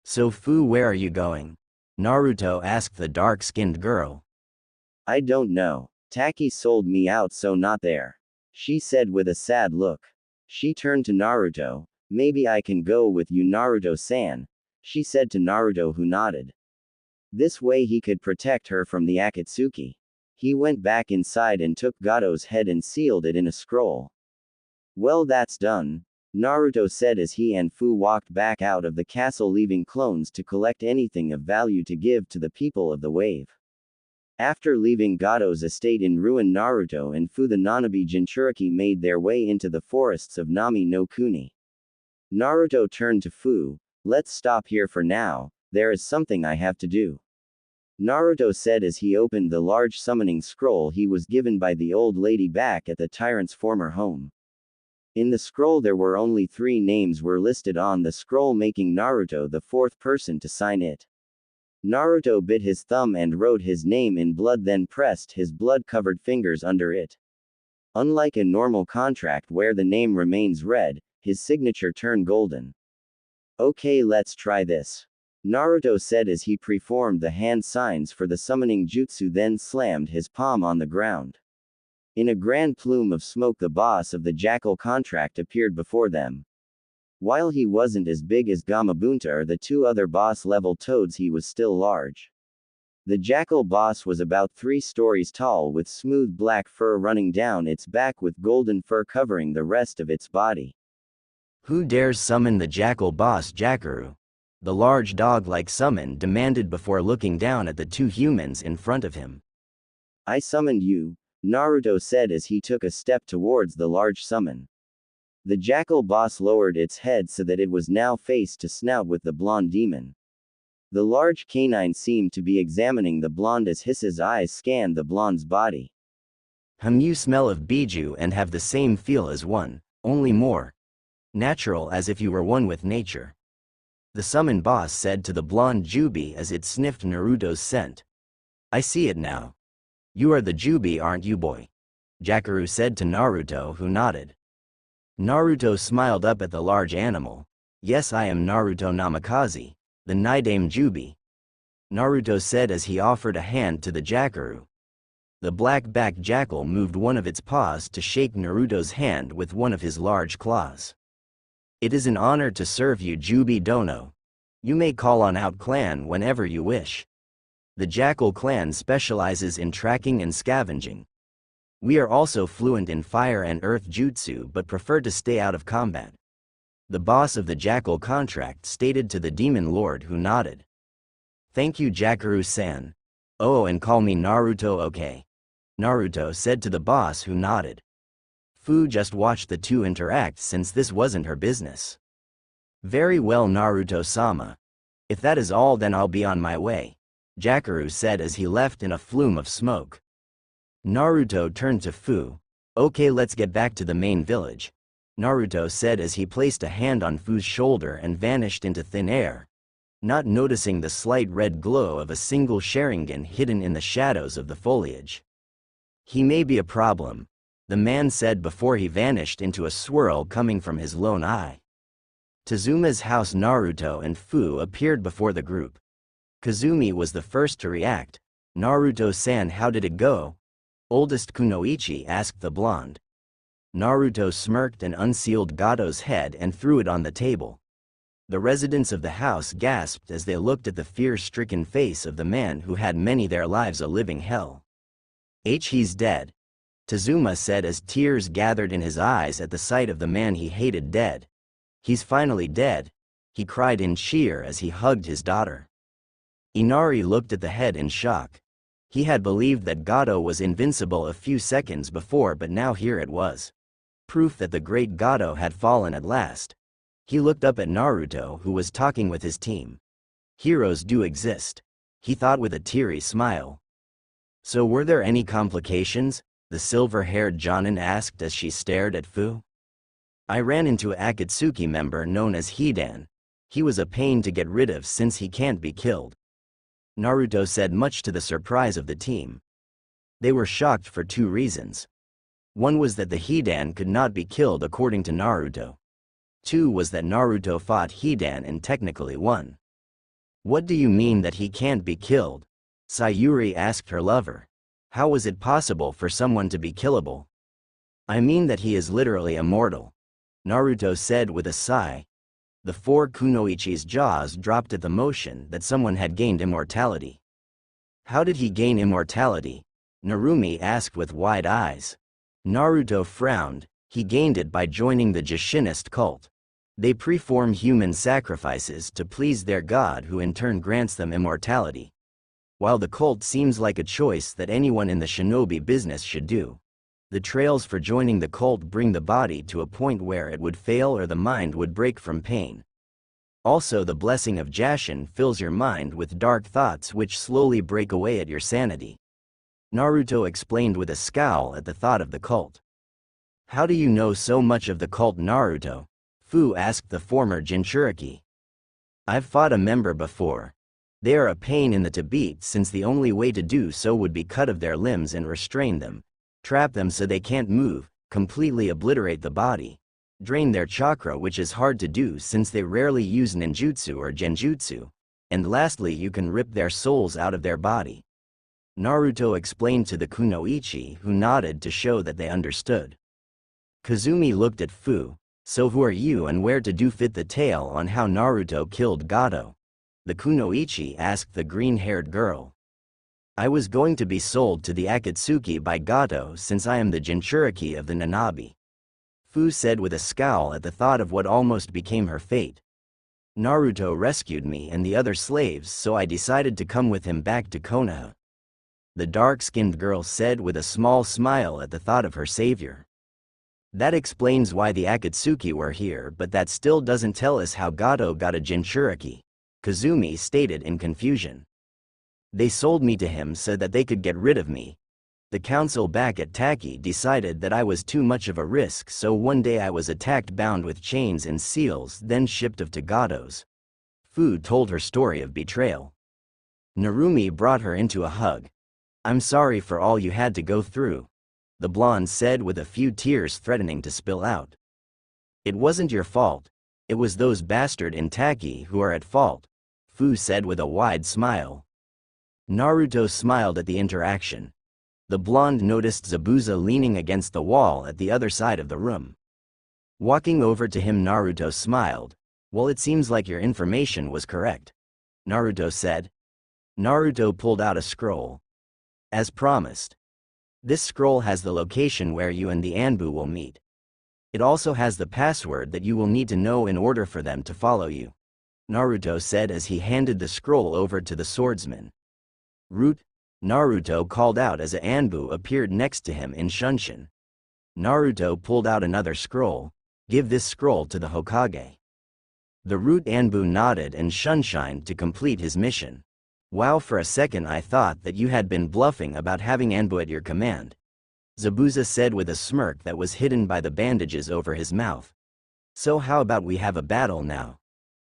S1: So Fu, where are you going? Naruto asked the dark-skinned girl.
S2: I don't know. Taki sold me out, so not there, she said with a sad look. She turned to Naruto. Maybe I can go with you, Naruto-san, she said to Naruto, who nodded. This way he could protect her from the Akatsuki. He went back inside and took Gado's head and sealed it in a scroll. Well, that's done, Naruto said as he and Fu walked back out of the castle, leaving clones to collect anything of value to give to the people of the wave. After leaving Gado's estate in ruin, Naruto and Fu the Nanabi Jinchuriki made their way into the forests of Nami no Kuni. Naruto turned to Fu. Let's stop here for now, there is something I have to do, Naruto said as he opened the large summoning scroll he was given by the old lady back at the tyrant's former home. In the scroll there were only 3 names were listed on the scroll, making Naruto the 4th person to sign it. Naruto bit his thumb and wrote his name in blood, then pressed his blood-covered fingers under it. Unlike a normal contract where the name remains red, his signature turned golden. Okay, let's try this, Naruto said as he performed the hand signs for the summoning jutsu, then slammed his palm on the ground. In a grand plume of smoke, the boss of the Jackal contract appeared before them. While he wasn't as big as Gamabunta or the 2 other boss-level toads, he was still large. The Jackal boss was about 3 stories tall, with smooth black fur running down its back with golden fur covering the rest of its body.
S1: Who dares summon the Jackal boss, Jakaru? The large dog-like summon demanded before looking down at the 2 humans in front of him.
S2: I summoned you, Naruto said as he took a step towards the large summon. The Jackal boss lowered its head so that it was now face to snout with the blonde demon. The large canine seemed to be examining the blonde as his eyes scanned the blonde's body.
S1: You smell of Biju and have the same feel as one, only more natural, as if you were one with nature, the summon boss said to the blonde Jubi as it sniffed Naruto's scent. I see it now. You are the Jubi, aren't you, boy? Jakaru said to Naruto, who nodded. Naruto smiled up at the large animal. Yes, I am Naruto Namikaze, the Nidame Jubi, Naruto said as he offered a hand to the Jakaru. The black-backed jackal moved one of its paws to shake Naruto's hand with one of his large claws. It is an honor to serve you, Jubi Dono. You may call on Out Clan whenever you wish. The Jackal clan specializes in tracking and scavenging. We are also fluent in fire and earth jutsu but prefer to stay out of combat, the boss of the Jackal contract stated to the demon lord, who nodded. Thank you, Jakaru-san. Oh, and call me Naruto, okay? Naruto said to the boss, who nodded. Fu just watched the 2 interact since this wasn't her business. Very well, Naruto-sama. If that is all, then I'll be on my way, Jakaru said as he left in a flume of smoke. Naruto turned to Fu. Okay, let's get back to the main village, Naruto said as he placed a hand on Fu's shoulder and vanished into thin air, not noticing the slight red glow of a single Sharingan hidden in the shadows of the foliage. He may be a problem, the man said before he vanished into a swirl coming from his lone eye. Tezuma's house. Naruto and Fu appeared before the group. Kazumi was the first to react. Naruto-san, how did it go? Oldest Kunoichi asked the blonde. Naruto smirked and unsealed Gado's head and threw it on the table. The residents of the house gasped as they looked at the fear-stricken face of the man who had many their lives a living hell. He's dead, Tezuma said as tears gathered in his eyes at the sight of the man he hated dead. He's finally dead, he cried in cheer as he hugged his daughter. Inari looked at the head in shock. He had believed that Gado was invincible a few seconds before, but now here it was. Proof that the great Gado had fallen at last. He looked up at Naruto, who was talking with his team. Heroes do exist, he thought with a teary smile. So were there any complications? The silver-haired Jonin asked as she stared at Fu. I ran into an Akatsuki member known as Hidan. He was a pain to get rid of since he can't be killed, Naruto said, much to the surprise of the team. They were shocked for 2 reasons. One was that the Hidan could not be killed according to Naruto. 2 was that Naruto fought Hidan and technically won. What do you mean that he can't be killed? Sayuri asked her lover. How was it possible for someone to be killable? I mean that he is literally immortal. Naruto said with a sigh. The four kunoichi's jaws dropped at the motion that someone had gained immortality. How did he gain immortality? Narumi asked with wide eyes. Naruto frowned. He gained it by joining the Jushinist cult. They perform human sacrifices to please their god, who in turn grants them immortality. While the cult seems like a choice that anyone in the shinobi business should do, the trails for joining the cult bring the body to a point where it would fail or the mind would break from pain. Also, the blessing of Jashin fills your mind with dark thoughts which slowly break away at your sanity. Naruto explained with a scowl at the thought of the cult. How do you know so much of the cult, Naruto? Fu asked the former Jinchuriki. I've fought a member before. They are a pain in the beat, since the only way to do so would be cut of their limbs and restrain them, trap them so they can't move, completely obliterate the body, drain their chakra, which is hard to do since they rarely use ninjutsu or genjutsu, and lastly you can rip their souls out of their body. Naruto explained to the kunoichi, who nodded to show that they understood. Kazumi looked at Fu. So who are you and where did you fit the tale on how Naruto killed Gato? The kunoichi asked the green-haired girl. I was going to be sold to the Akatsuki by Gato since I am the Jinchuriki of the Nanabi. Fu said with a scowl at the thought of what almost became her fate. Naruto rescued me and the other slaves, so I decided to come with him back to Konoha. The dark-skinned girl said with a small smile at the thought of her savior. That explains why the Akatsuki were here, but that still doesn't tell us how Gato got a Jinchuriki, Kazumi stated in confusion. They sold me to him so that they could get rid of me. The council back at Taki decided that I was too much of a risk, so one day I was attacked, bound with chains and seals, then shipped off to Gato's. Fu told her story of betrayal. Narumi brought her into a hug. I'm sorry for all you had to go through, the blonde said with a few tears threatening to spill out. It wasn't your fault. It was those bastard in Taki who are at fault, Fu said with a wide smile. Naruto smiled at the interaction. The blonde noticed Zabuza leaning against the wall at the other side of the room. Walking over to him, Naruto smiled. Well, it seems like your information was correct, Naruto said. Naruto pulled out a scroll. As promised. This scroll has the location where you and the Anbu will meet. It also has the password that you will need to know in order for them to follow you, Naruto said as he handed the scroll over to the swordsman. Root, Naruto called out as a Anbu appeared next to him in Shunshin. Naruto pulled out another scroll. Give this scroll to the Hokage. The Root Anbu nodded and Shunshined to complete his mission. Wow, for a second I thought that you had been bluffing about having Anbu at your command, Zabuza said with a smirk that was hidden by the bandages over his mouth. So how about we have a battle now?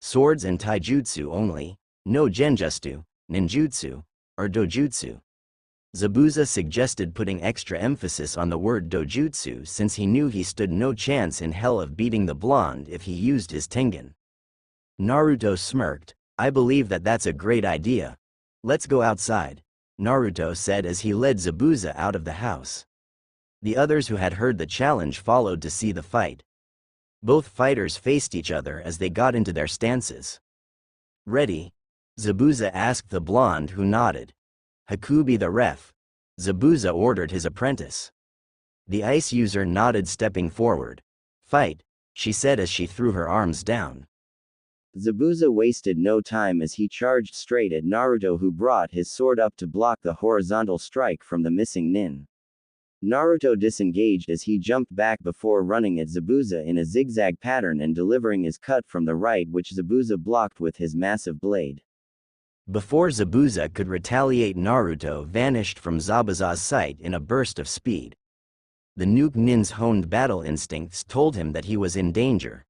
S1: Swords and taijutsu only, no genjutsu, ninjutsu, or dojutsu. Zabuza suggested, putting extra emphasis on the word dojutsu since he knew he stood no chance in hell of beating the blonde if he used his Tengen. Naruto smirked. I believe that that's a great idea. Let's go outside, Naruto said as he led Zabuza out of the house. The others who had heard the challenge followed to see the fight. Both fighters faced each other as they got into their stances. Ready? Zabuza asked the blonde, who nodded. Hakubi the ref, Zabuza ordered his apprentice. The ice user nodded, stepping forward. Fight, she said as she threw her arms down.
S2: Zabuza wasted no time as he charged straight at Naruto, who brought his sword up to block the horizontal strike from the missing nin. Naruto disengaged as he jumped back before running at Zabuza in a zigzag pattern and delivering his cut from the right, which Zabuza blocked with his massive blade.
S1: Before Zabuza could retaliate, Naruto vanished from Zabuza's sight in a burst of speed. The Nuke Nin's honed battle instincts told him that he was in danger.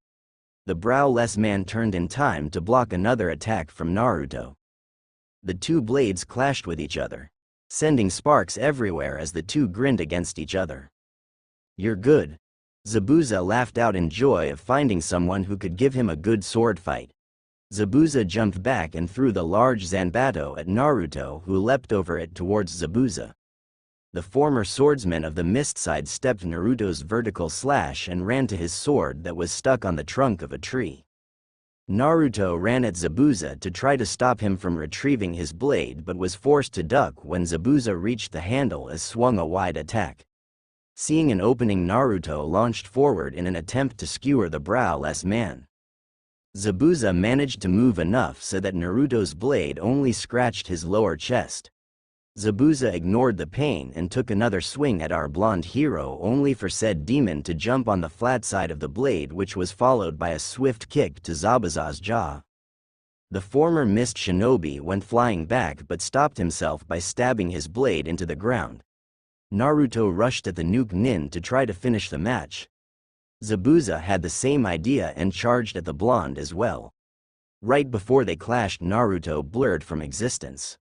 S1: The browless man turned in time to block another attack from Naruto. The two blades clashed with each other, sending sparks everywhere as the two grinned against each other. You're good. Zabuza laughed out in joy of finding someone who could give him a good sword fight. Zabuza jumped back and threw the large Zanbato at Naruto, who leapt over it towards Zabuza. The former swordsman of the mist sidestepped Naruto's vertical slash and ran to his sword that was stuck on the trunk of a tree. Naruto ran at Zabuza to try to stop him from retrieving his blade but was forced to duck when Zabuza reached the handle and swung a wide attack. Seeing an opening, Naruto launched forward in an attempt to skewer the browless man. Zabuza managed to move enough so that Naruto's blade only scratched his lower chest. Zabuza ignored the pain and took another swing at our blonde hero, only for said demon to jump on the flat side of the blade, which was followed by a swift kick to Zabuza's jaw. The former mist shinobi went flying back but stopped himself by stabbing his blade into the ground. Naruto rushed at the nuke nin to try to finish the match. Zabuza had the same idea and charged at the blonde as well. Right before they clashed, Naruto blurred from existence.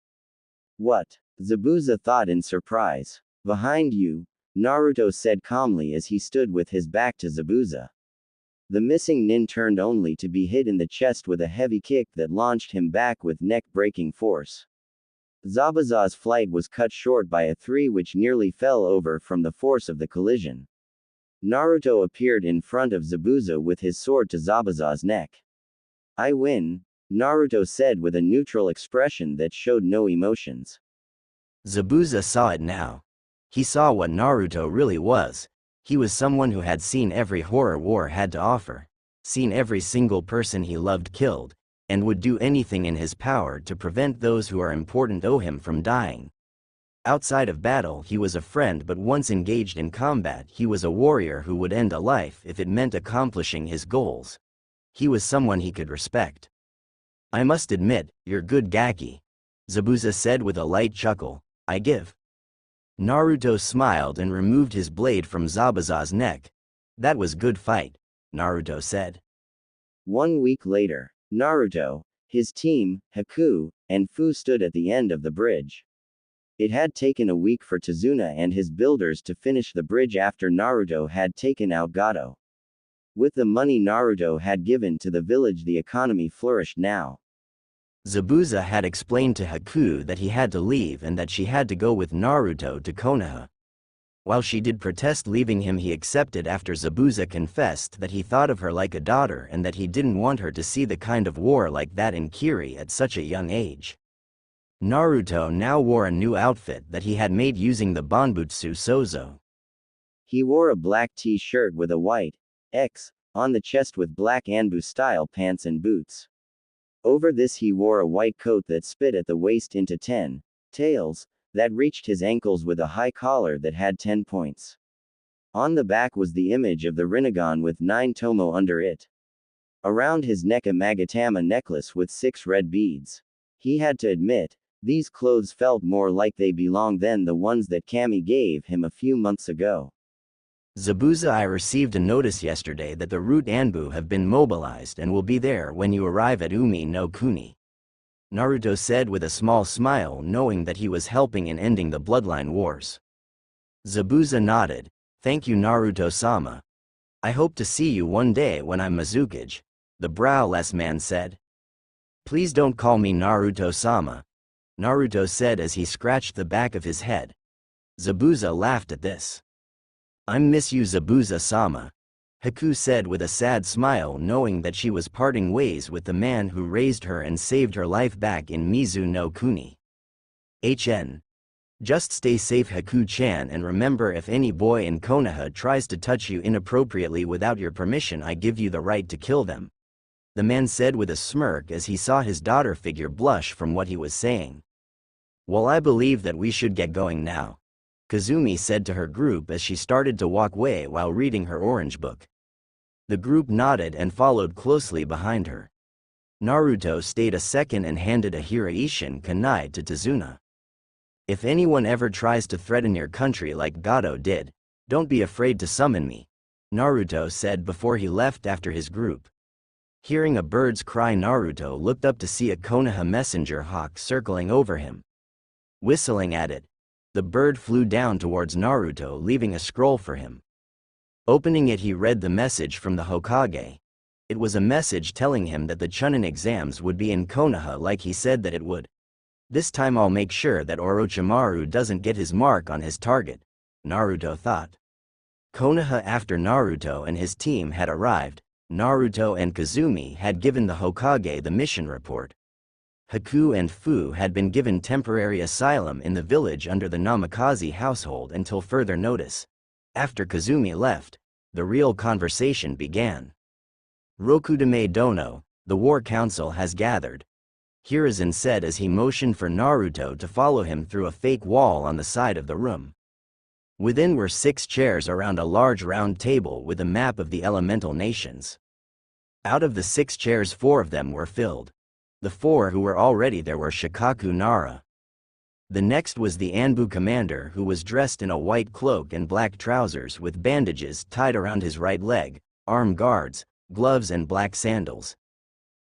S2: What? Zabuza thought in surprise. Behind you, Naruto said calmly as he stood with his back to Zabuza. The missing nin turned only to be hit in the chest with a heavy kick that launched him back with neck-breaking force. Zabuza's flight was cut short by a 3 which nearly fell over from the force of the collision. Naruto appeared in front of Zabuza with his sword to Zabuza's neck. I win, Naruto said with a neutral expression that showed no emotions.
S1: Zabuza saw it now. He saw what Naruto really was. He was someone who had seen every horror war had to offer, seen every single person he loved killed, and would do anything in his power to prevent those who are important to him from dying. Outside of battle, he was a friend, but once engaged in combat, he was a warrior who would end a life if it meant accomplishing his goals. He was someone he could respect. I must admit, you're good, Gaki, Zabuza said with a light chuckle. I give. Naruto smiled and removed his blade from Zabuza's neck. That was good fight, Naruto said.
S2: 1 week later, Naruto, his team, Haku, and Fu stood at the end of the bridge. It had taken a week for Tazuna and his builders to finish the bridge after Naruto had taken out Gato. With the money Naruto had given to the village, the economy flourished now.
S1: Zabuza had explained to Haku that he had to leave and that she had to go with Naruto to Konoha. While she did protest leaving him, he accepted after Zabuza confessed that he thought of her like a daughter and that he didn't want her to see the kind of war like that in Kiri at such a young age. Naruto now wore a new outfit that he had made using the Banbutsu Sozo.
S2: He wore a black t-shirt with a white X on the chest with black Anbu-style pants and boots. Over this he wore a white coat that spit at the waist into 10 tails, that reached his ankles with a high collar that had 10 points. On the back was the image of the Rinnegan with 9 tomo under it. Around his neck a Magatama necklace with 6 red beads. He had to admit, these clothes felt more like they belonged than the ones that Kami gave him a few months ago.
S1: Zabuza, I received a notice yesterday that the root Anbu have been mobilized and will be there when you arrive at Umi no Kuni. Naruto said with a small smile, knowing that he was helping in ending the bloodline wars. Zabuza nodded. Thank you, Naruto-sama. I hope to see you one day when I'm Mizukage, the browless man said. Please don't call me Naruto-sama, Naruto said as he scratched the back of his head. Zabuza laughed at this. I miss you, Zabuza-sama, Haku said with a sad smile, knowing that she was parting ways with the man who raised her and saved her life back in Mizu no Kuni. HN. Just stay safe, Haku-chan, and remember, if any boy in Konoha tries to touch you inappropriately without your permission, I give you the right to kill them, the man said with a smirk as he saw his daughter figure blush from what he was saying. Well, I believe that we should get going now, Kazumi said to her group as she started to walk away while reading her orange book. The group nodded and followed closely behind her. Naruto stayed a second and handed a Hiraishin kunai to Tazuna. If anyone ever tries to threaten your country like Gato did, don't be afraid to summon me, Naruto said before he left after his group. Hearing a bird's cry, Naruto looked up to see a Konoha messenger hawk circling over him. Whistling at it, the bird flew down towards Naruto, leaving a scroll for him. Opening it, he read the message from the Hokage. It was a message telling him that the Chunin exams would be in Konoha like he said that it would. This time I'll make sure that Orochimaru doesn't get his mark on his target, Naruto thought. Konoha. After Naruto and his team had arrived, Naruto and Kazumi had given the Hokage the mission report. Haku and Fu had been given temporary asylum in the village under the Namikaze household until further notice. After Kazumi left, the real conversation began. Rokudame Dono, the war council has gathered, Hiruzen said as he motioned for Naruto to follow him through a fake wall on the side of the room. Within were 6 chairs around a large round table with a map of the elemental nations. Out of the 6 chairs, 4 of them were filled. The 4 who were already there were Shikaku Nara. The next was the Anbu commander, who was dressed in a white cloak and black trousers with bandages tied around his right leg, arm guards, gloves and black sandals.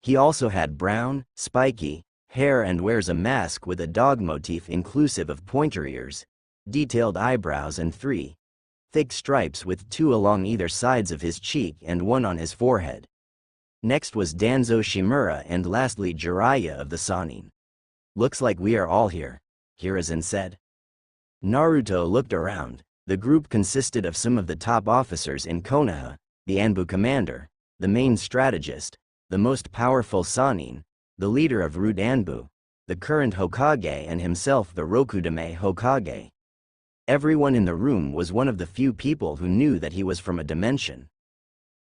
S1: He also had brown, spiky hair and wears a mask with a dog motif inclusive of pointer ears, detailed eyebrows and 3 thick stripes with 2 along either sides of his cheek and 1 on his forehead. Next was Danzo Shimura and lastly Jiraiya of the Sannin. Looks like we are all here, Hiruzen said. Naruto looked around. The group consisted of some of the top officers in Konoha, the Anbu commander, the main strategist, the most powerful Sannin, the leader of Root Anbu, the current Hokage and himself the Rokudame Hokage. Everyone in the room was one of the few people who knew that he was from a dimension.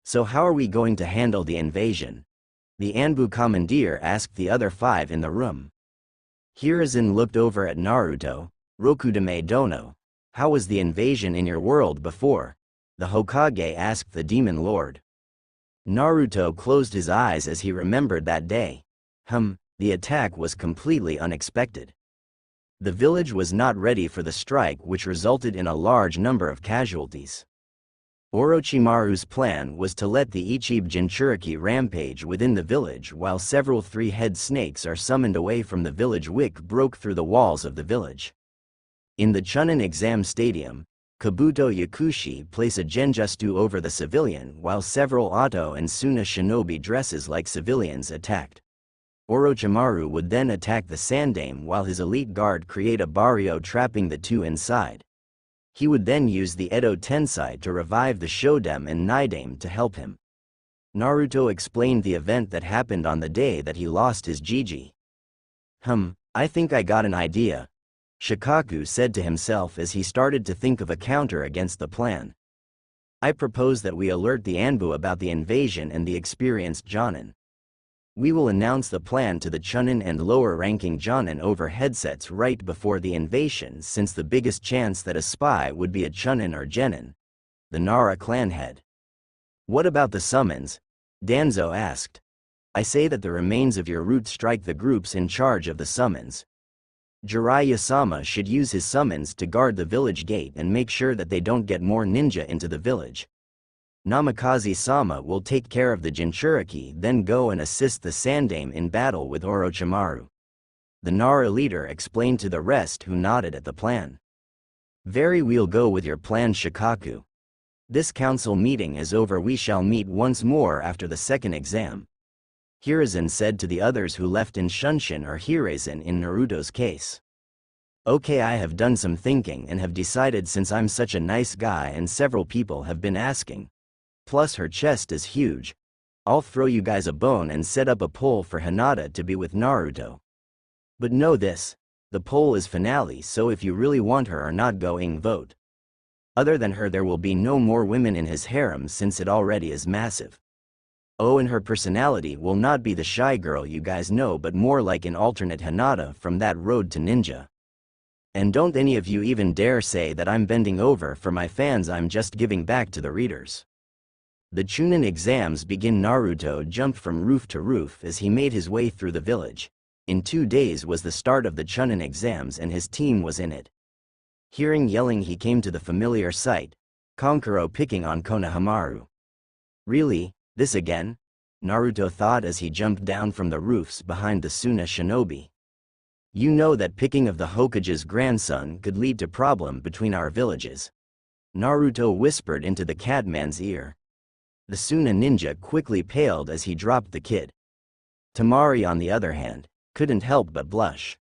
S1: So how are we going to handle the invasion? The Anbu commandeer asked the other 5 in the room. Hiruzen looked over at Naruto. Rokudame Dono, how was the invasion in your world before? The Hokage asked the demon lord. Naruto closed his eyes as he remembered that day. The attack was completely unexpected. The village was not ready for the strike, which resulted in a large number of casualties. Orochimaru's plan was to let the Ichibe Jinchuriki rampage within the village while several 3-head snakes are summoned away from the village. Wick broke through the walls of the village. In the Chunin exam stadium, Kabuto Yakushi place a genjutsu over the civilian while several Oto and Suna shinobi dresses like civilians attacked. Orochimaru would then attack the Sandaime while his elite guard create a barrio trapping the 2 inside. He would then use the Edo Tensei to revive the Shodaime and Nidaime to help him. Naruto explained the event that happened on the day that he lost his Jiji. I think I got an idea, Shikaku said to himself as he started to think of a counter against the plan. I propose that we alert the Anbu about the invasion and the experienced Jonin. We will announce the plan to the Chunin and lower-ranking Jonin over headsets right before the invasion, since the biggest chance that a spy would be a Chunin or Genin, the Nara clan head. What about the summons? Danzo asked. I say that the remains of your root strike the groups in charge of the summons. Jiraiya-sama should use his summons to guard the village gate and make sure that they don't get more ninja into the village. Namikaze-sama will take care of the Jinchuriki, then go and assist the Sandaime in battle with Orochimaru. The Nara leader explained to the rest, who nodded at the plan. Very, we'll go with your plan, Shikaku. This council meeting is over. We shall meet once more after the second exam, Hiruzen said to the others who left in Shunshin or Hiruzen in Naruto's case. Okay, I have done some thinking and have decided, since I'm such a nice guy and several people have been asking. Plus her chest is huge. I'll throw you guys a bone and set up a poll for Hinata to be with Naruto. But know this, the poll is finale, so if you really want her or not, going vote. Other than her there will be no more women in his harem, since it already is massive. Oh, and her personality will not be the shy girl you guys know, but more like an alternate Hinata from that Road to Ninja. And don't any of you even dare say that I'm bending over for my fans. I'm just giving back to the readers. The Chunin exams begin. Naruto jumped from roof to roof as he made his way through the village. In 2 days was the start of the Chunin exams and his team was in it. Hearing yelling, he came to the familiar sight, Kankuro picking on Konohamaru. Really, this again? Naruto thought as he jumped down from the roofs behind the Suna shinobi. You know that picking of the Hokage's grandson could lead to problem between our villages, Naruto whispered into the Catman's ear. The Suna ninja quickly paled as he dropped the kid. Tamari, on the other hand, couldn't help but blush.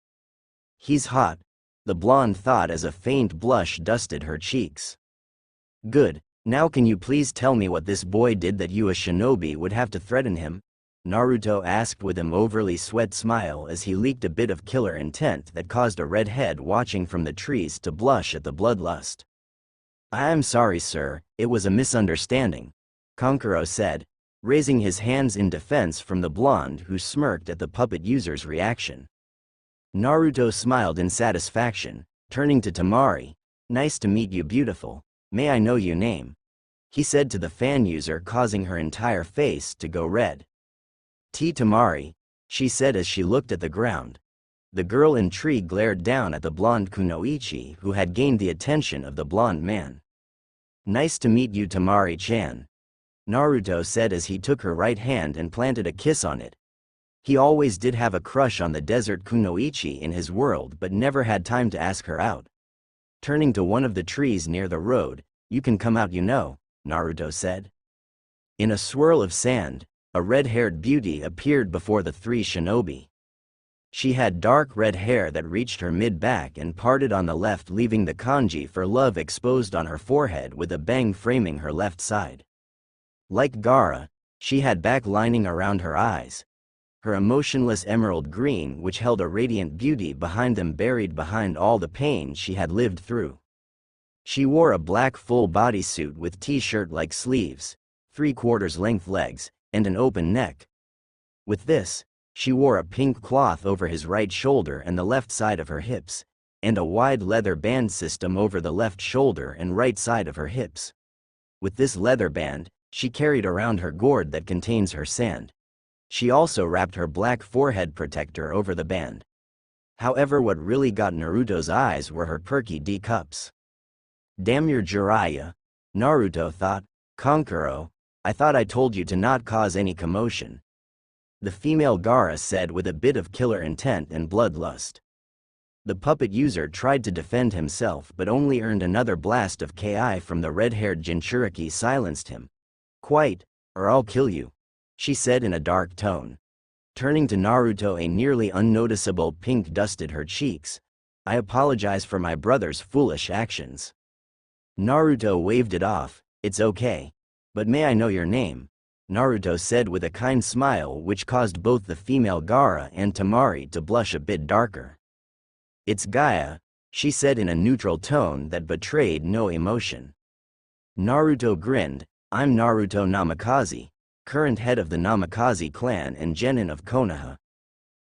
S1: He's hot, the blonde thought as a faint blush dusted her cheeks. Good, now can you please tell me what this boy did that you, a shinobi, would have to threaten him? Naruto asked with an overly sweat smile as he leaked a bit of killer intent that caused a redhead watching from the trees to blush at the bloodlust. I'm sorry, sir, it was a misunderstanding, Kankuro said, raising his hands in defense from the blonde who smirked at the puppet user's reaction. Naruto smiled in satisfaction, turning to Tamari. Nice to meet you, beautiful. May I know your name? He said to the fan user, causing her entire face to go red. Tamari, she said as she looked at the ground. The girl in tree glared down at the blonde Kunoichi who had gained the attention of the blonde man. Nice to meet you, Tamari-chan, Naruto said as he took her right hand and planted a kiss on it. He always did have a crush on the desert Kunoichi in his world but never had time to ask her out. Turning to one of the trees near the road, you can come out, Naruto said. In a swirl of sand, a red-haired beauty appeared before the three shinobi. She had dark red hair that reached her mid-back and parted on the left, leaving the kanji for love exposed on her forehead with a bang framing her left side. Like Gaara, she had back lining around her eyes. Her emotionless emerald green which held a radiant beauty behind them, buried behind all the pain she had lived through. She wore a black full bodysuit with t-shirt-like sleeves, 3/4 length legs, and an open neck. With this, she wore a pink cloth over his right shoulder and the left side of her hips, and a wide leather band system over the left shoulder and right side of her hips. With this leather band, she carried around her gourd that contains her sand. She also wrapped her black forehead protector over the band. However, what really got Naruto's eyes were her perky D cups. Damn your Jiraiya, Naruto thought. Kankuro, I thought I told you to not cause any commotion, the female Gaara said with a bit of killer intent and bloodlust. The puppet user tried to defend himself but only earned another blast of ki from the red-haired Jinchuriki silenced him. Quite, or I'll kill you, she said in a dark tone. Turning to Naruto, a nearly unnoticeable pink dusted her cheeks. I apologize for my brother's foolish actions. Naruto waved it off. It's okay. But may I know your name? Naruto said with a kind smile which caused both the female Gaara and Tamari to blush a bit darker. It's Gaia, she said in a neutral tone that betrayed no emotion. Naruto grinned. I'm Naruto Namikaze, current head of the Namikaze clan and genin of Konoha,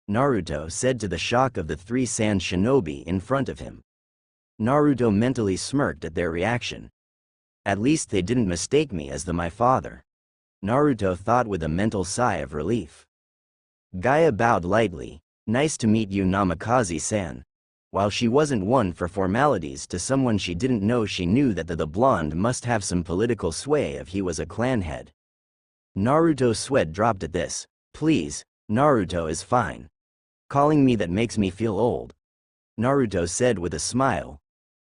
S1: Naruto said to the shock of the three sand shinobi in front of him. Naruto mentally smirked at their reaction. At least they didn't mistake me as my father, Naruto thought with a mental sigh of relief. Gaia bowed lightly. Nice to meet you, Namikaze-san. While she wasn't one for formalities to someone she didn't know, she knew that the blonde must have some political sway if he was a clan head. Naruto's sweat dropped at this. Please, Naruto is fine. Calling me that makes me feel old, Naruto said with a smile.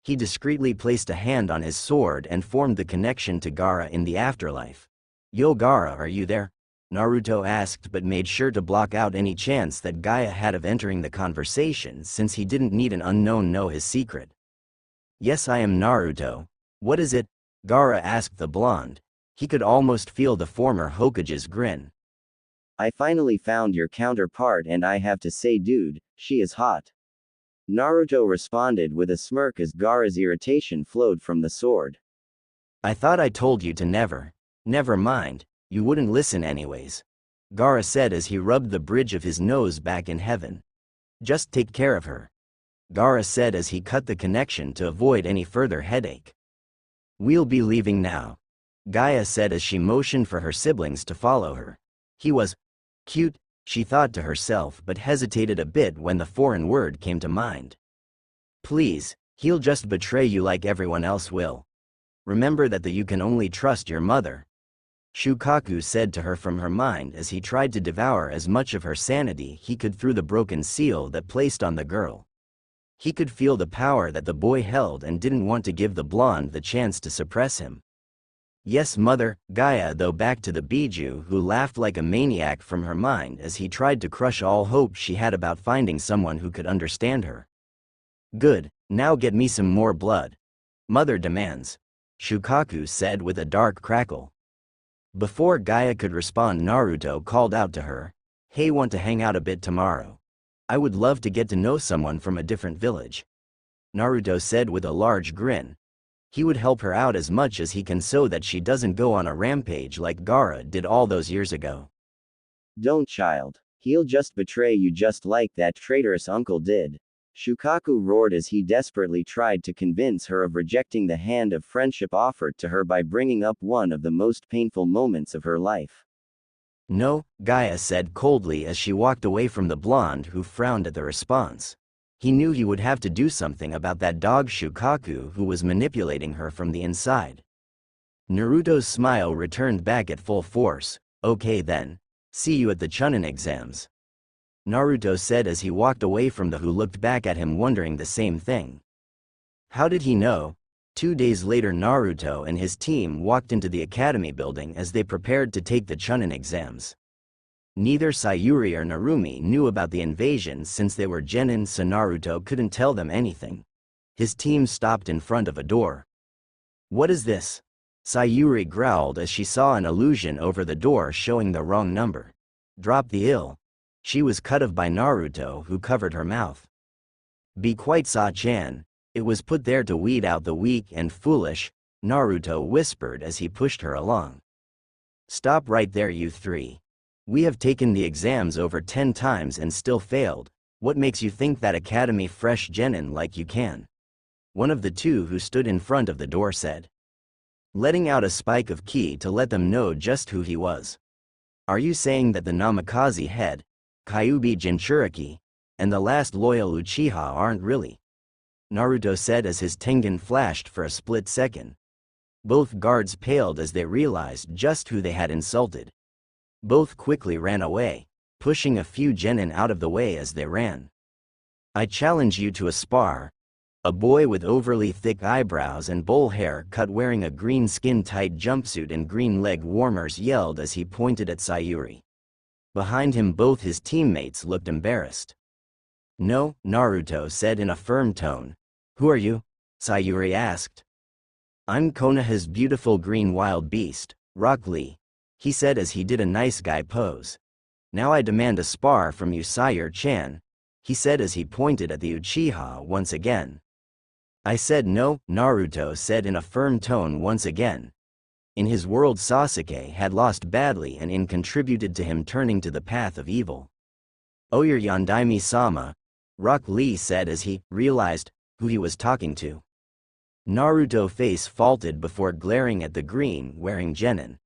S1: He discreetly placed a hand on his sword and formed the connection to Gaara in the afterlife. Yo Gaara, are you there? Naruto asked, but made sure to block out any chance that Gaia had of entering the conversation since he didn't need an unknown know his secret. Yes, I am Naruto. What is it? Gaara asked the blonde. He could almost feel the former Hokage's grin.
S2: I finally found your counterpart and I have to say, dude, she is hot. Naruto responded with a smirk as Gaara's irritation flowed from the sword.
S1: I thought I told you to never. Never mind, you wouldn't listen anyways, Gaara said as he rubbed the bridge of his nose back in heaven. Just take care of her, Gaara said as he cut the connection to avoid any further headache. We'll be leaving now, Gaia said as she motioned for her siblings to follow her. He was cute, she thought to herself, but hesitated a bit when the foreign word came to mind. Please, he'll just betray you like everyone else will. Remember that you can only trust your mother, Shukaku said to her from her mind as he tried to devour as much of her sanity he could through the broken seal that placed on the girl. He could feel the power that the boy held and didn't want to give the blonde the chance to suppress him. Yes, mother, Gaia, though back to the Biju, who laughed like a maniac from her mind as he tried to crush all hope she had about finding someone who could understand her. Good, now get me some more blood. Mother demands. Shukaku said with a dark crackle. Before Gaia could respond, Naruto called out to her, "Hey, want to hang out a bit tomorrow? I would love to get to know someone from a different village." Naruto said with a large grin. He would help her out as much as he can so that she doesn't go on a rampage like Gaara did all those years ago.
S2: Don't, child. He'll just betray you just like that traitorous uncle did. Shukaku roared as he desperately tried to convince her of rejecting the hand of friendship offered to her by bringing up one of the most painful moments of her life.
S1: No, Gaia said coldly as she walked away from the blonde who frowned at the response. He knew he would have to do something about that dog Shukaku who was manipulating her from the inside. Naruto's smile returned back at full force. Okay then. See you at the Chunin exams. Naruto said as he walked away from the who looked back at him wondering the same thing. How did he know? 2 days later, Naruto and his team walked into the academy building as they prepared to take the Chunin exams. Neither Sayuri or Narumi knew about the invasion since they were genin, so Naruto couldn't tell them anything. His team stopped in front of a door. What is this? Sayuri growled as she saw an illusion over the door showing the wrong number. Drop the ill. She was cut off by Naruto, who covered her mouth. Be quiet, Sa-chan. It was put there to weed out the weak and foolish, Naruto whispered as he pushed her along. Stop right there, you three. We have taken the exams over 10 times and still failed. What makes you think that academy fresh genin like you can? One of the two who stood in front of the door said, letting out a spike of ki to let them know just who he was. Are you saying that the Namikaze head, Kyuubi Jinchuriki, and the last loyal Uchiha aren't really? Naruto said as his Tengen flashed for a split second. Both guards paled as they realized just who they had insulted. Both quickly ran away, pushing a few genin out of the way as they ran. I challenge you to a spar. A boy with overly thick eyebrows and bowl hair cut wearing a green skin-tight jumpsuit and green leg warmers yelled as he pointed at Sayuri. Behind him both his teammates looked embarrassed. No, Naruto said in a firm tone. Who are you? Sayuri asked. I'm Konoha's beautiful green wild beast, Rock Lee, he said as he did a nice guy pose. Now I demand a spar from you, Sayuri-chan, he said as he pointed at the Uchiha once again. I said no, Naruto said in a firm tone once again. In his world, Sasuke had lost badly and contributed to him turning to the path of evil. Oh, your Yondaime-sama, Rock Lee said as he realized who he was talking to. Naruto's face faltered before glaring at the green-wearing genin.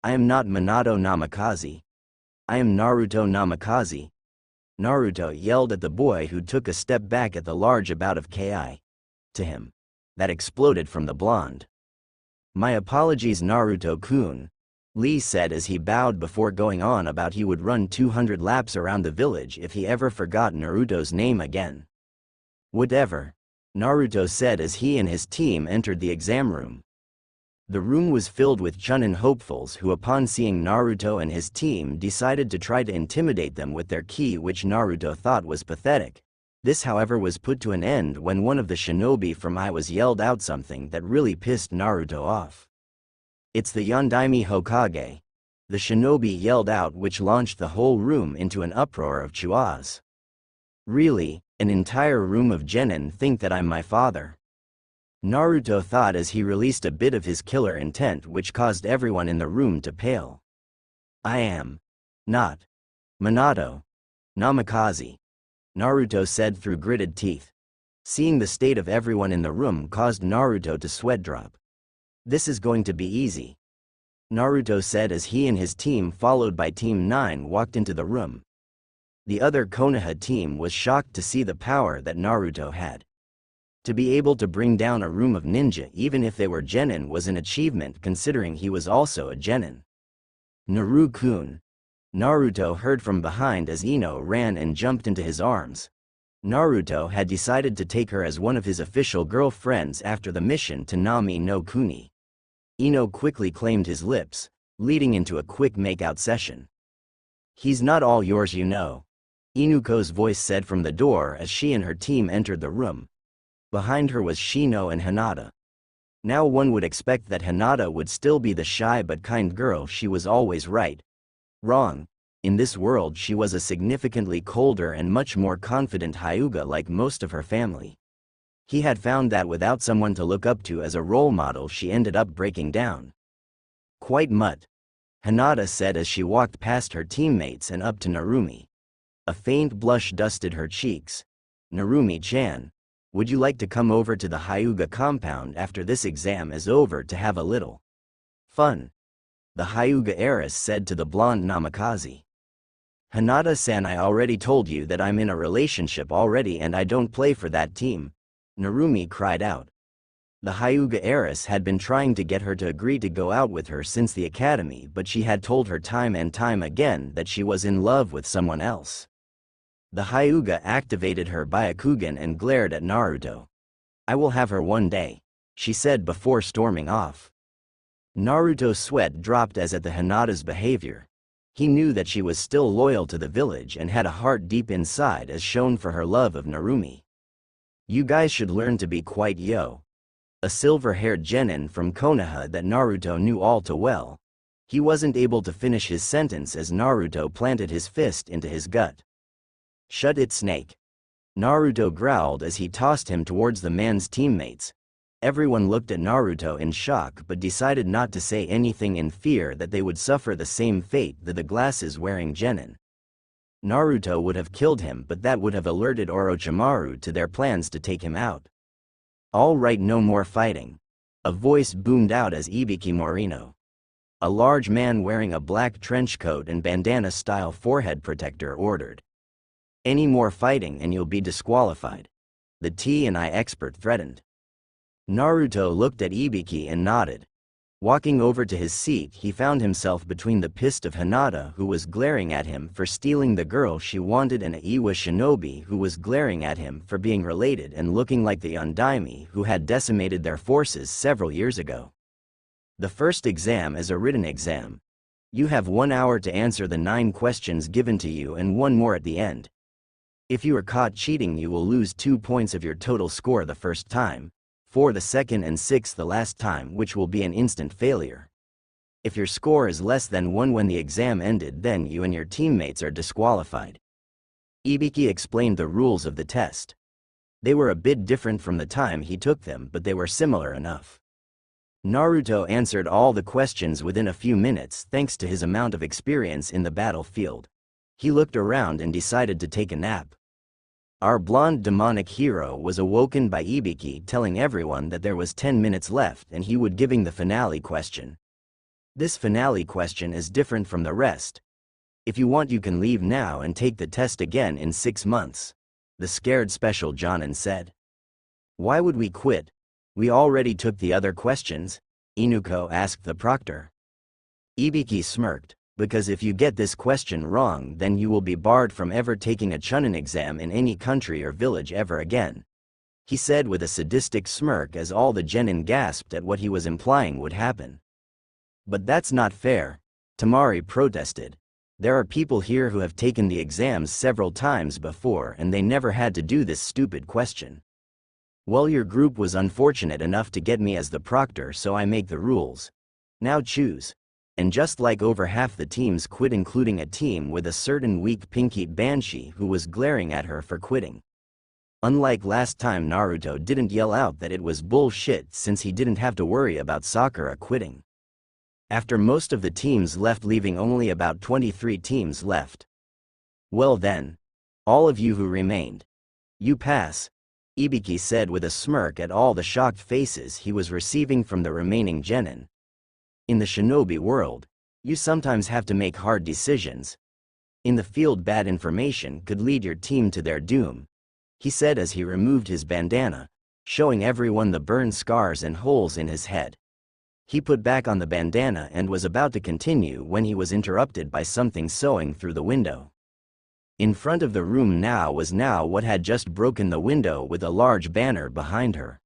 S1: I am not Minato Namikaze. I am Naruto Namikaze. Naruto yelled at the boy who took a step back at the large bout of ki to him that exploded from the blonde. My apologies, Naruto-kun, Lee said as he bowed before going on about he would run 200 laps around the village if he ever forgot Naruto's name again. Whatever, Naruto said as he and his team entered the exam room. The room was filled with Chunin hopefuls who, upon seeing Naruto and his team, decided to try to intimidate them with their ki, which Naruto thought was pathetic. This, however, was put to an end when one of the shinobi from Iwas yelled out something that really pissed Naruto off. It's the Yondaime Hokage, the shinobi yelled out, which launched the whole room into an uproar of chuas. Really, an entire room of genin think that I'm my father? Naruto thought as he released a bit of his killer intent, which caused everyone in the room to pale. I am not Minato Namikaze, Naruto said through gritted teeth. Seeing the state of everyone in the room caused Naruto to sweat drop. This is going to be easy, Naruto said as he and his team, followed by Team 9, walked into the room. The other Konoha team was shocked to see the power that Naruto had. To be able to bring down a room of ninja even if they were genin was an achievement, considering he was also a genin. Naru-kun, Naruto heard from behind as Ino ran and jumped into his arms. Naruto had decided to take her as one of his official girlfriends after the mission to Nami no Kuni. Ino quickly claimed his lips, leading into a quick makeout session. He's not all yours, you know, Inuko's voice said from the door as she and her team entered the room. Behind her was Shino and Hinata. Now one would expect that Hinata would still be the shy but kind girl she was always, right? Wrong. In this world she was a significantly colder and much more confident Hyuga like most of her family. He had found that without someone to look up to as a role model she ended up breaking down. Quite mutt. Hinata said as she walked past her teammates and up to Narumi. A faint blush dusted her cheeks. Narumi-chan, would you like to come over to the Hyuga compound after this exam is over to have a little fun? The Hyuga heiress said to the blonde Namikaze. Hinata-san, I already told you that I'm in a relationship already and I don't play for that team, Narumi cried out. The Hyuga heiress had been trying to get her to agree to go out with her since the academy, but she had told her time and time again that she was in love with someone else. The Hyuga activated her Byakugan and glared at Naruto. I will have her one day, she said before storming off. Naruto's sweat dropped as at the Hinata's behavior. He knew that she was still loyal to the village and had a heart deep inside as shown for her love of Narumi. You guys should learn to be quite yo. A silver-haired genin from Konoha that Naruto knew all too well. He wasn't able to finish his sentence as Naruto planted his fist into his gut. Shut it, snake. Naruto growled as he tossed him towards the man's teammates. Everyone looked at Naruto in shock but decided not to say anything in fear that they would suffer the same fate that the glasses-wearing genin. Naruto would have killed him, but that would have alerted Orochimaru to their plans to take him out. All right, no more fighting. A voice boomed out as Ibiki Morino, a large man wearing a black trench coat and bandana-style forehead protector, ordered. Any more fighting and you'll be disqualified. The T&I expert threatened. Naruto looked at Ibiki and nodded. Walking over to his seat, he found himself between the pissed of Hinata, who was glaring at him for stealing the girl she wanted, and Iwa Shinobi, who was glaring at him for being related and looking like the Undaime who had decimated their forces several years ago. The first exam is a written exam. You have 1 hour to answer the 9 questions given to you and 1 more at the end. If you are caught cheating, you will lose 2 points of your total score the first time, 4 the second and 6 the last time, which will be an instant failure. If your score is less than 1 when the exam ended, then you and your teammates are disqualified. Ibiki explained the rules of the test. They were a bit different from the time he took them, but they were similar enough. Naruto answered all the questions within a few minutes thanks to his amount of experience in the battlefield. He looked around and decided to take a nap. Our blonde demonic hero was awoken by Ibiki telling everyone that there was 10 minutes left and he would giving the finale question. This finale question is different from the rest. If you want, you can leave now and take the test again in 6 months, the scared special Jonin said. Why would we quit? We already took the other questions, Inuko asked the proctor. Ibiki smirked. Because if you get this question wrong, then you will be barred from ever taking a Chunin exam in any country or village ever again, he said with a sadistic smirk as all the genin gasped at what he was implying would happen. But that's not fair, Tamari protested. There are people here who have taken the exams several times before and they never had to do this stupid question. Well, your group was unfortunate enough to get me as the proctor, so I make the rules. Now choose. And just like over half the teams quit, including a team with a certain weak pink-eyed banshee who was glaring at her for quitting. Unlike last time, Naruto didn't yell out that it was bullshit since he didn't have to worry about Sakura quitting. After most of the teams left, leaving only about 23 teams left. Well then, all of you who remained, you pass, Ibiki said with a smirk at all the shocked faces he was receiving from the remaining genin. In the shinobi world, you sometimes have to make hard decisions. In the field, bad information could lead your team to their doom, he said as he removed his bandana, showing everyone the burn scars and holes in his head. He put back on the bandana and was about to continue when he was interrupted by something sewing through the window. In front of the room now was what had just broken the window with a large banner behind her.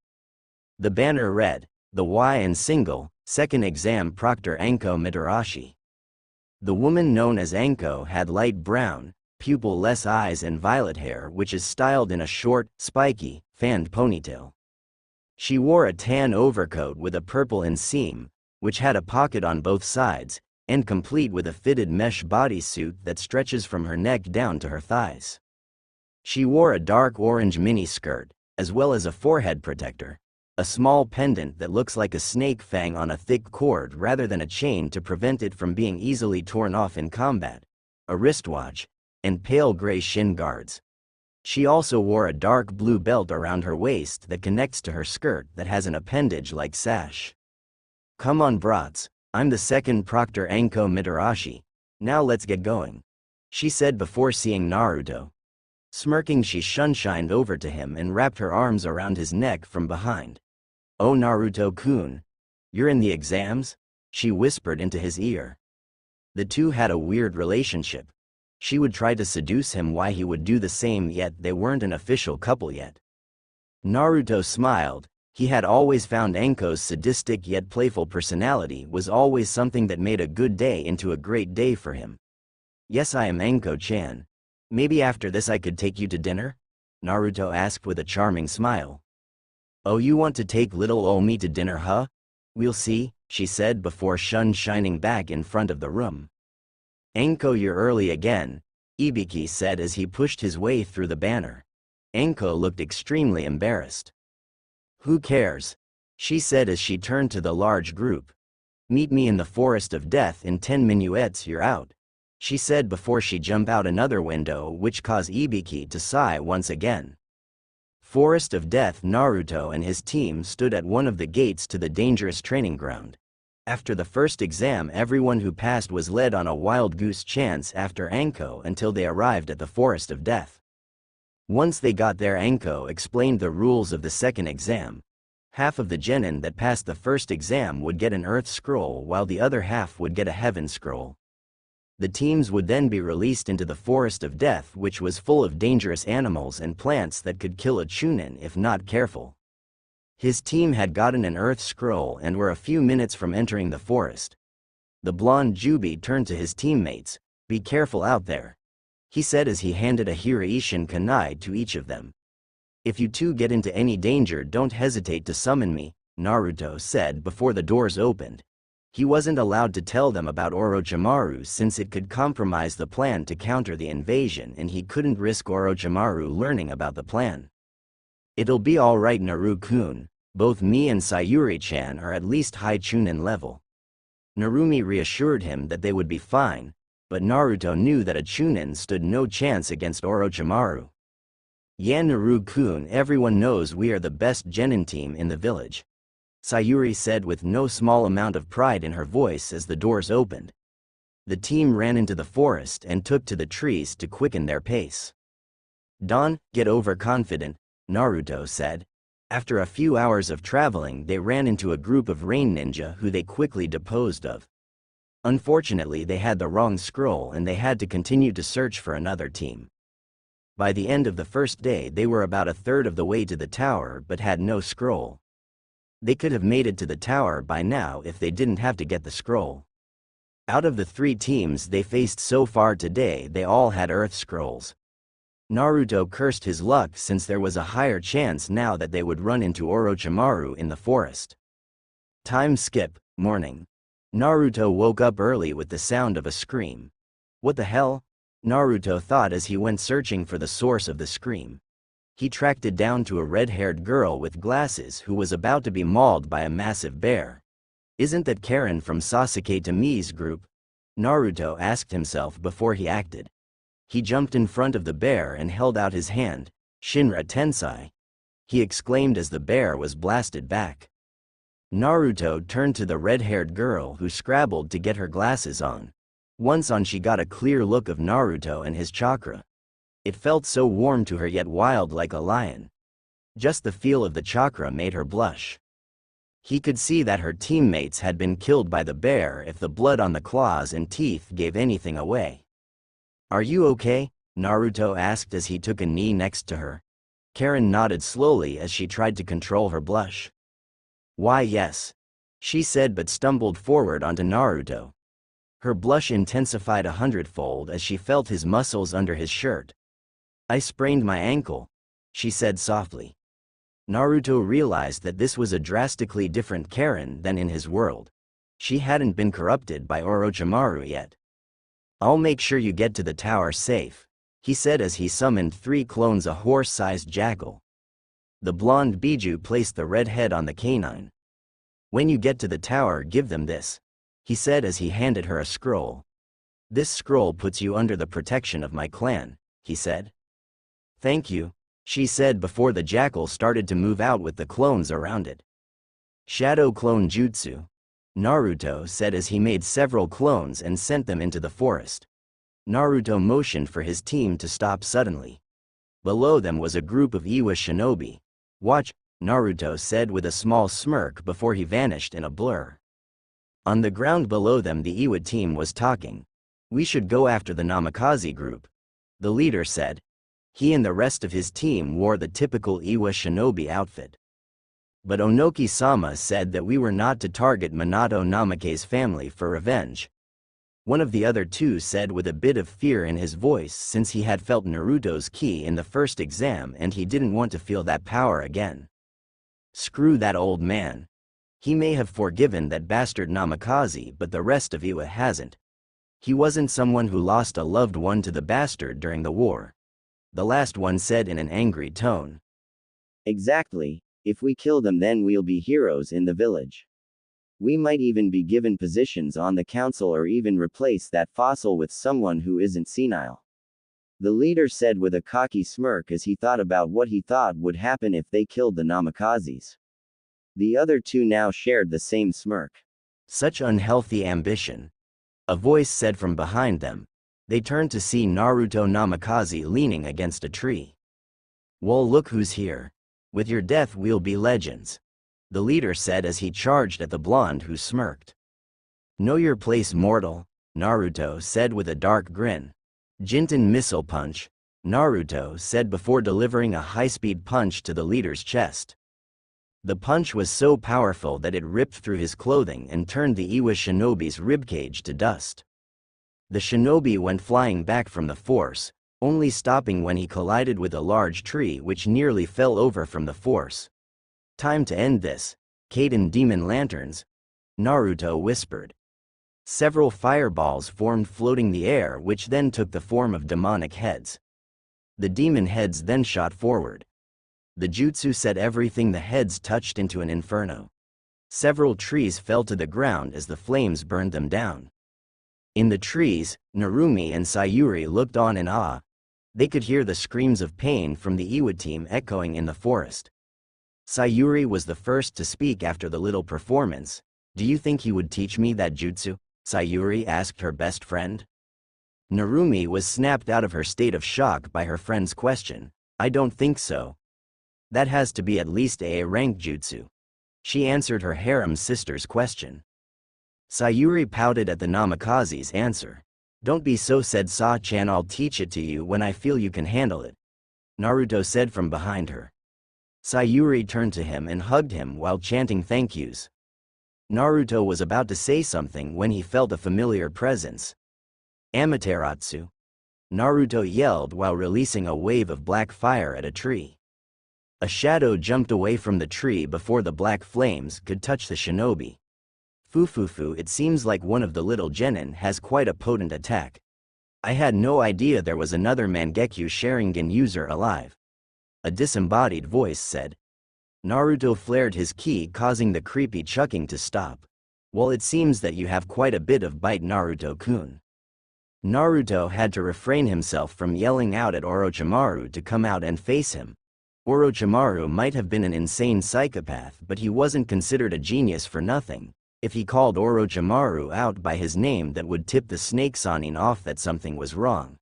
S1: The banner read, "The Y and Single, Second Exam Proctor Anko Mitarashi." The woman known as Anko had light brown, pupil-less eyes and violet hair which is styled in a short, spiky, fanned ponytail. She wore a tan overcoat with a purple inseam, which had a pocket on both sides, and complete with a fitted mesh bodysuit that stretches from her neck down to her thighs. She wore a dark orange mini-skirt, as well as a forehead protector, a small pendant that looks like a snake fang on a thick cord rather than a chain to prevent it from being easily torn off in combat, a wristwatch, and pale gray shin guards. She also wore a dark blue belt around her waist that connects to her skirt that has an appendage-like sash. "Come on brats, I'm the second Proctor Anko Mitarashi, now let's get going," she said before seeing Naruto. Smirking, she shunshined over to him and wrapped her arms around his neck from behind. "Oh Naruto-kun, you're in the exams?" she whispered into his ear. The two had a weird relationship. She would try to seduce him while he would do the same, yet they weren't an official couple yet. Naruto smiled. He had always found Anko's sadistic yet playful personality was always something that made a good day into a great day for him. "Yes, I am Anko-chan. Maybe after this I could take you to dinner?" Naruto asked with a charming smile. "Oh, you want to take little ol' me to dinner, huh? We'll see," she said before shining back in front of the room. "Anko, you're early again," Ibiki said as he pushed his way through the banner. Anko looked extremely embarrassed. "Who cares?" she said as she turned to the large group. "Meet me in the Forest of Death in 10 minutes, you're out," she said before she jumped out another window, which caused Ibiki to sigh once again. Forest of Death. Naruto and his team stood at one of the gates to the dangerous training ground. After the first exam, everyone who passed was led on a wild goose chase after Anko until they arrived at the Forest of Death. Once they got there, Anko explained the rules of the second exam. Half of the genin that passed the first exam would get an Earth Scroll, while the other half would get a Heaven Scroll. The teams would then be released into the Forest of Death, which was full of dangerous animals and plants that could kill a chunin if not careful. His team had gotten an Earth Scroll and were a few minutes from entering the forest. The blonde Jubi turned to his teammates. "Be careful out there," he said as he handed a Hiraishin kunai to each of them. "If you two get into any danger, don't hesitate to summon me," Naruto said before the doors opened. He wasn't allowed to tell them about Orochimaru since it could compromise the plan to counter the invasion, and he couldn't risk Orochimaru learning about the plan. "It'll be alright, Naru-kun. Both me and Sayuri-chan are at least high chunin level." Narumi reassured him that they would be fine, but Naruto knew that a chunin stood no chance against Orochimaru. "Yeah, Naru-kun, everyone knows we are the best genin team in the village," Sayuri said with no small amount of pride in her voice as the doors opened. The team ran into the forest and took to the trees to quicken their pace. "Don't get overconfident," Naruto said. After a few hours of traveling, they ran into a group of rain ninja who they quickly disposed of. Unfortunately, they had the wrong scroll and they had to continue to search for another team. By the end of the first day, they were about a third of the way to the tower but had no scroll. They could have made it to the tower by now if they didn't have to get the scroll. Out of the 3 teams they faced so far today, they all had Earth Scrolls. Naruto cursed his luck since there was a higher chance now that they would run into Orochimaru in the forest. Time skip, morning. Naruto woke up early with the sound of a scream. "What the hell?" Naruto thought as he went searching for the source of the scream. He tracked it down to a red-haired girl with glasses who was about to be mauled by a massive bear. "Isn't that Karin from Sasuke Tami's group?" Naruto asked himself before he acted. He jumped in front of the bear and held out his hand. "Shinra Tensei!" he exclaimed as the bear was blasted back. Naruto turned to the red-haired girl who scrabbled to get her glasses on. Once on, she got a clear look of Naruto and his chakra. It felt so warm to her yet wild like a lion. Just the feel of the chakra made her blush. He could see that her teammates had been killed by the bear if the blood on the claws and teeth gave anything away. "Are you okay?" Naruto asked as he took a knee next to her. Karin nodded slowly as she tried to control her blush. "Why, yes," she said, but stumbled forward onto Naruto. Her blush intensified 100-fold as she felt his muscles under his shirt. "I sprained my ankle," she said softly. Naruto realized that this was a drastically different Karin than in his world. She hadn't been corrupted by Orochimaru yet. "I'll make sure you get to the tower safe," he said as he summoned 3 clones, a horse-sized jackal. The blonde Biju placed the red head on the canine. "When you get to the tower, give them this," he said as he handed her a scroll. "This scroll puts you under the protection of my clan," he said. "Thank you," she said before the jackal started to move out with the clones around it. "Shadow clone jutsu," Naruto said as he made several clones and sent them into the forest. Naruto motioned for his team to stop suddenly. Below them was a group of Iwa shinobi. "Watch," Naruto said with a small smirk before he vanished in a blur. On the ground below them, the Iwa team was talking. "We should go after the Namikaze group," the leader said. He and the rest of his team wore the typical Iwa shinobi outfit. But Onoki-sama said that we were not to target Minato Namake's family for revenge. One of the other 2 said with a bit of fear in his voice, since he had felt Naruto's ki in the first exam and he didn't want to feel that power again. "Screw that old man. He may have forgiven that bastard Namikaze, but the rest of Iwa hasn't. He wasn't someone who lost a loved one to the bastard during the war," the last one said in an angry tone.
S2: "Exactly. If we kill them, then we'll be heroes in the village. We might even be given positions on the council or even replace that fossil with someone who isn't senile," the leader said with a cocky smirk as he thought about what he thought would happen if they killed the Namikazes. The other 2 now shared the same smirk.
S1: "Such unhealthy ambition," a voice said from behind them. They turned to see Naruto Namikaze leaning against a tree. "Well, look who's here. With your death we'll be legends," the leader said as he charged at the blonde who smirked. "Know your place, mortal," Naruto said with a dark grin. "Jinten missile punch," Naruto said before delivering a high-speed punch to the leader's chest. The punch was so powerful that it ripped through his clothing and turned the Iwa shinobi's ribcage to dust. The shinobi went flying back from the force, only stopping when he collided with a large tree which nearly fell over from the force. "Time to end this. Kaden demon lanterns," Naruto whispered. Several fireballs formed floating the air, which then took the form of demonic heads. The demon heads then shot forward. The jutsu set everything the heads touched into an inferno. Several trees fell to the ground as the flames burned them down. In the trees, Narumi and Sayuri looked on in awe. They could hear the screams of pain from the Iwa team echoing in the forest. Sayuri was the first to speak after the little performance. "Do you think he would teach me that jutsu?" Sayuri asked her best friend. Narumi was snapped out of her state of shock by her friend's question. "I don't think so. That has to be at least a rank jutsu." She answered her harem sister's question. Sayuri pouted at the Namikaze's answer. "Don't be so," said Sa-chan. "I'll teach it to you when I feel you can handle it," Naruto said from behind her. Sayuri turned to him and hugged him while chanting thank yous. Naruto was about to say something when he felt a familiar presence. "Amaterasu!" Naruto yelled while releasing a wave of black fire at a tree. A shadow jumped away from the tree before the black flames could touch the shinobi. "Fufufu, it seems like one of the little genin has quite a potent attack. I had no idea there was another Mangekyo Sharingan user alive," a disembodied voice said. Naruto flared his ki, causing the creepy chucking to stop. "Well, it seems that you have quite a bit of bite, Naruto-kun." Naruto had to refrain himself from yelling out at Orochimaru to come out and face him. Orochimaru might have been an insane psychopath, but he wasn't considered a genius for nothing. If he called Orochimaru out by his name, that would tip the Snake Sanin off that something was wrong.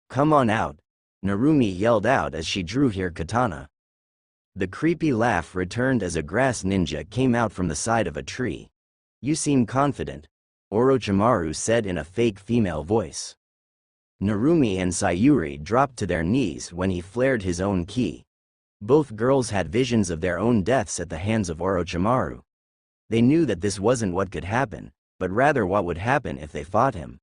S1: "Come on out," Narumi yelled out as she drew her katana. The creepy laugh returned as a grass ninja came out from the side of a tree. "You seem confident," Orochimaru said in a fake female voice. Narumi and Sayuri dropped to their knees when he flared his own ki. Both girls had visions of their own deaths at the hands of Orochimaru. They knew that this wasn't what could happen, but rather what would happen if they fought him.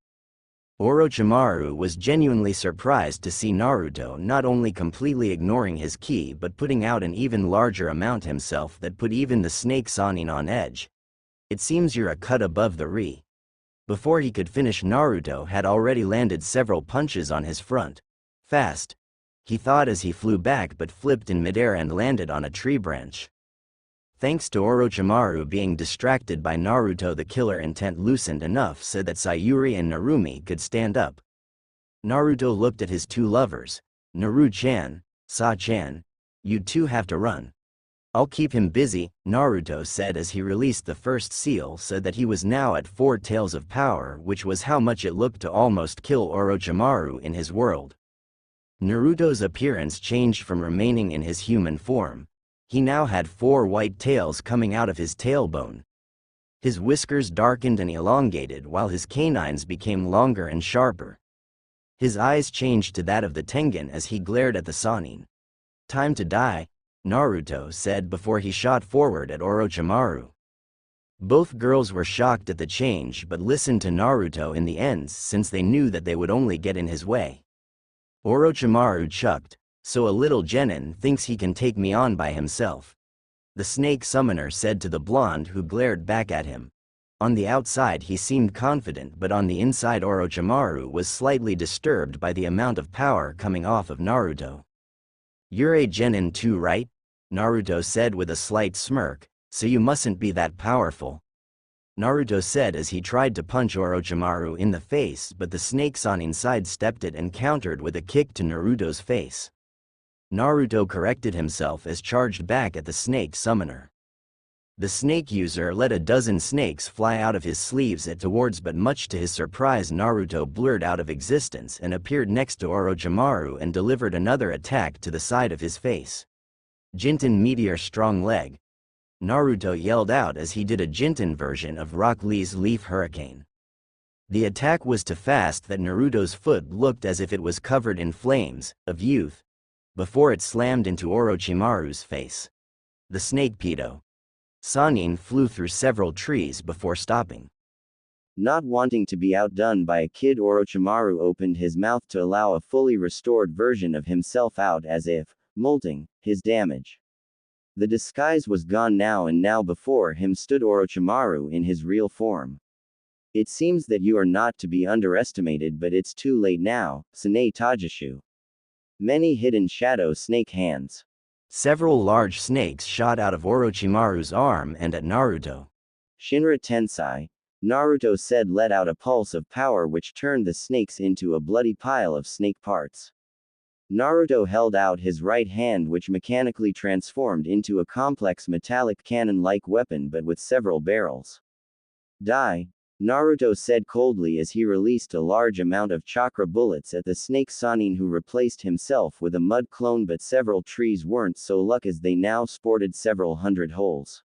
S1: Orochimaru was genuinely surprised to see Naruto not only completely ignoring his ki but putting out an even larger amount himself that put even the snake Sannin on edge. It seems you're a cut above the Ri. Before he could finish, Naruto had already landed several punches on his front. Fast, he thought as he flew back but flipped in midair and landed on a tree branch. Thanks to Orochimaru being distracted by Naruto, the killer intent loosened enough so that Sayuri and Narumi could stand up. Naruto looked at his two lovers. Naru-chan, Sa-chan, you two have to run. I'll keep him busy, Naruto said as he released the first seal so that he was now at 4 tails of power, which was how much it looked to almost kill Orochimaru in his world. Naruto's appearance changed from remaining in his human form. He now had 4 white tails coming out of his tailbone. His whiskers darkened and elongated while his canines became longer and sharper. His eyes changed to that of the Tengen as he glared at the Sannin. Time to die, Naruto said before he shot forward at Orochimaru. Both girls were shocked at the change but listened to Naruto in the end since they knew that they would only get in his way. Orochimaru chucked. So a little genin thinks he can take me on by himself. The snake summoner said to the blonde who glared back at him. On the outside he seemed confident but on the inside Orochimaru was slightly disturbed by the amount of power coming off of Naruto. You're a genin too, right? Naruto said with a slight smirk, so you mustn't be that powerful. Naruto said as he tried to punch Orochimaru in the face but the snake Sannin sidestepped it and countered with a kick to Naruto's face. Naruto corrected himself as charged back at the snake summoner. The snake user let a dozen snakes fly out of his sleeves towards but much to his surprise Naruto blurred out of existence and appeared next to Orochimaru and delivered another attack to the side of his face. Jinten Meteor Strong Leg. Naruto yelled out as he did a Jinten version of Rock Lee's Leaf Hurricane. The attack was too fast that Naruto's foot looked as if it was covered in flames of youth before it slammed into Orochimaru's face. The snake pedo. Sannin flew through several trees before stopping.
S2: Not wanting to be outdone by a kid, Orochimaru opened his mouth to allow a fully restored version of himself out as if, molting, his damage. The disguise was gone now and now before him stood Orochimaru in his real form. It seems that you are not to be underestimated but it's too late now, Sanae Tajishu. Many hidden shadow snake hands.
S1: Several large snakes shot out of Orochimaru's arm and at Naruto.
S2: Shinra Tensai, Naruto said, let out a pulse of power which turned the snakes into a bloody pile of snake parts. Naruto held out his right hand which mechanically transformed into a complex metallic cannon-like weapon but with several barrels. Die, Naruto said coldly as he released a large amount of chakra bullets at the snake Sannin who replaced himself with a mud clone but several trees weren't so lucky as they now sported several hundred holes.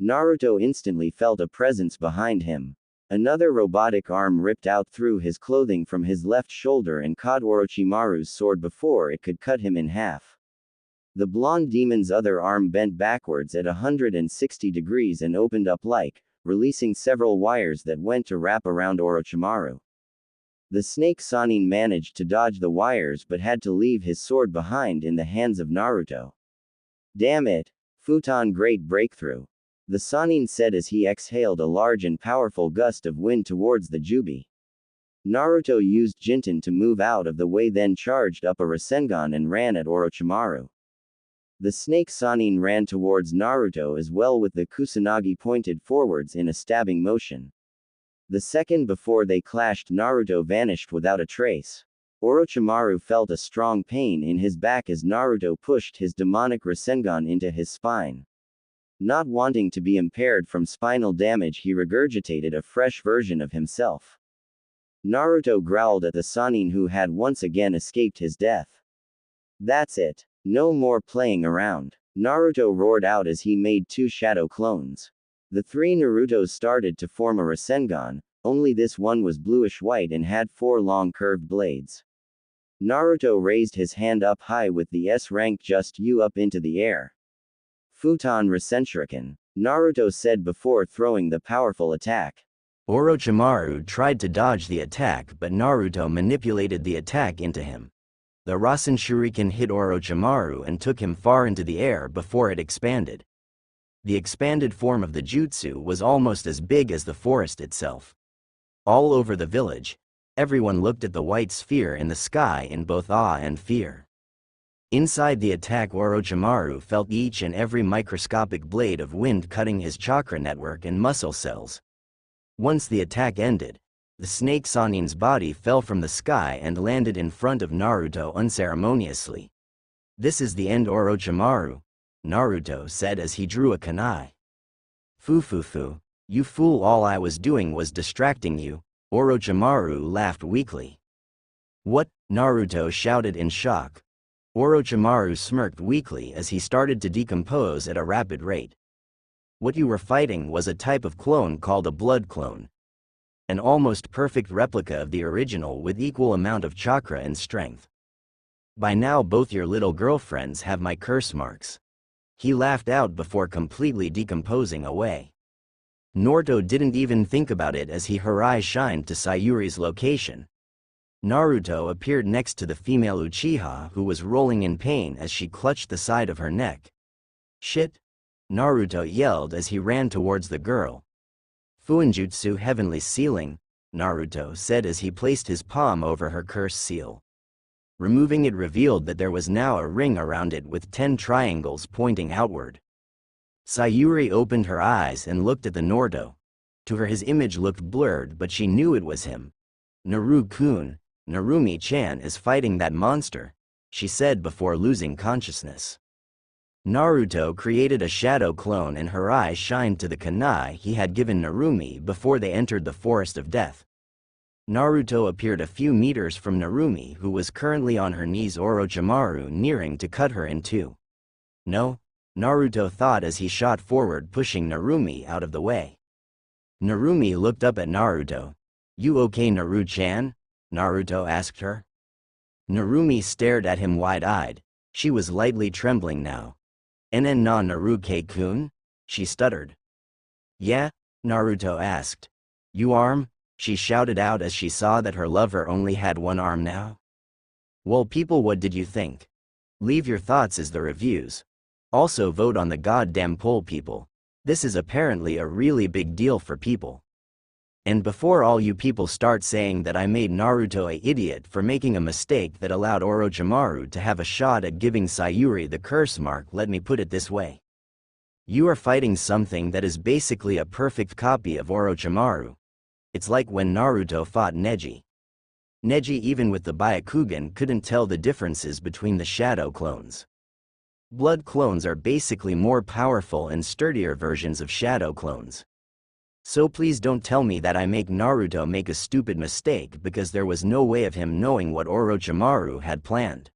S2: Naruto instantly felt a presence behind him. Another robotic arm ripped out through his clothing from his left shoulder and caught Orochimaru's sword before it could cut him in half. The blonde demon's other arm bent backwards at 160 degrees and opened up releasing several wires that went to wrap around Orochimaru. The snake Sannin managed to dodge the wires but had to leave his sword behind in the hands of Naruto. Damn it! Futon great breakthrough. The Sannin said as he exhaled a large and powerful gust of wind towards the Jubi. Naruto used Jinten to move out of the way then charged up a Rasengan and ran at Orochimaru. The snake Sannin ran towards Naruto as well with the Kusanagi pointed forwards in a stabbing motion. The second before they clashed Naruto vanished without a trace. Orochimaru felt a strong pain in his back as Naruto pushed his demonic Rasengan into his spine. Not wanting to be impaired from spinal damage he regurgitated a fresh version of himself. Naruto growled at the Sannin who had once again escaped his death. That's it. No more playing around. Naruto roared out as he made 2 shadow clones. The 3 Narutos started to form a Rasengan, only this one was bluish-white and had 4 long curved blades. Naruto raised his hand up high with the S rank just up into the air. Futon Rasenshuriken, Naruto said before throwing the powerful attack.
S1: Orochimaru tried to dodge the attack, but Naruto manipulated the attack into him. The Rasen Shuriken hit Orochimaru and took him far into the air before it expanded. The expanded form of the jutsu was almost as big as the forest itself. All over the village, everyone looked at the white sphere in the sky in both awe and fear. Inside the attack, Orochimaru felt each and every microscopic blade of wind cutting his chakra network and muscle cells. Once the attack ended, the snake Sanin's body fell from the sky and landed in front of Naruto unceremoniously. "This is the end, Orochimaru," Naruto said as he drew a kunai. "Fu, you fool, all I was doing was distracting you," Orochimaru laughed weakly. "What?" Naruto shouted in shock. Orochimaru smirked weakly as he started to decompose at a rapid rate. What you were fighting was a type of clone called a blood clone. An almost perfect replica of the original with equal amount of chakra and strength. By now both your little girlfriends have my curse marks." He laughed out before completely decomposing away. Naruto didn't even think about it as he Harai shined to Sayuri's location. Naruto appeared next to the female Uchiha who was rolling in pain as she clutched the side of her neck. "Shit!" Naruto yelled as he ran towards the girl. "Fuinjutsu Heavenly Sealing," Naruto said as he placed his palm over her curse seal. Removing it revealed that there was now a ring around it with 10 triangles pointing outward. Sayuri opened her eyes and looked at the Naruto. To her his image looked blurred, but she knew it was him. "Naru-kun, Narumi-chan is fighting that monster," she said before losing consciousness. Naruto created a shadow clone and Harai shined to the kunai he had given Narumi before they entered the Forest of Death. Naruto appeared a few meters from Narumi, who was currently on her knees, Orochimaru nearing to cut her in two. "No," Naruto thought as he shot forward, pushing Narumi out of the way. Narumi looked up at Naruto. "You okay, Naru-chan?" Naruto asked her. Narumi stared at him wide-eyed. She was lightly trembling now. "Nen na Naruke-kun?" she stuttered. "Yeah?" Naruto asked. "You arm?" she shouted out as she saw that her lover only had one arm now. "Well people, what did you think? Leave your thoughts as the reviews. Also vote on the goddamn poll, people. This is apparently a really big deal for people. And before all you people start saying that I made Naruto a idiot for making a mistake that allowed Orochimaru to have a shot at giving Sayuri the curse mark, let me put it this way. You are fighting something that is basically a perfect copy of Orochimaru. It's like when Naruto fought Neji. Neji, even with the Byakugan, couldn't tell the differences between the shadow clones. Blood clones are basically more powerful and sturdier versions of shadow clones. So please don't tell me that I make Naruto make a stupid mistake, because there was no way of him knowing what Orochimaru had planned."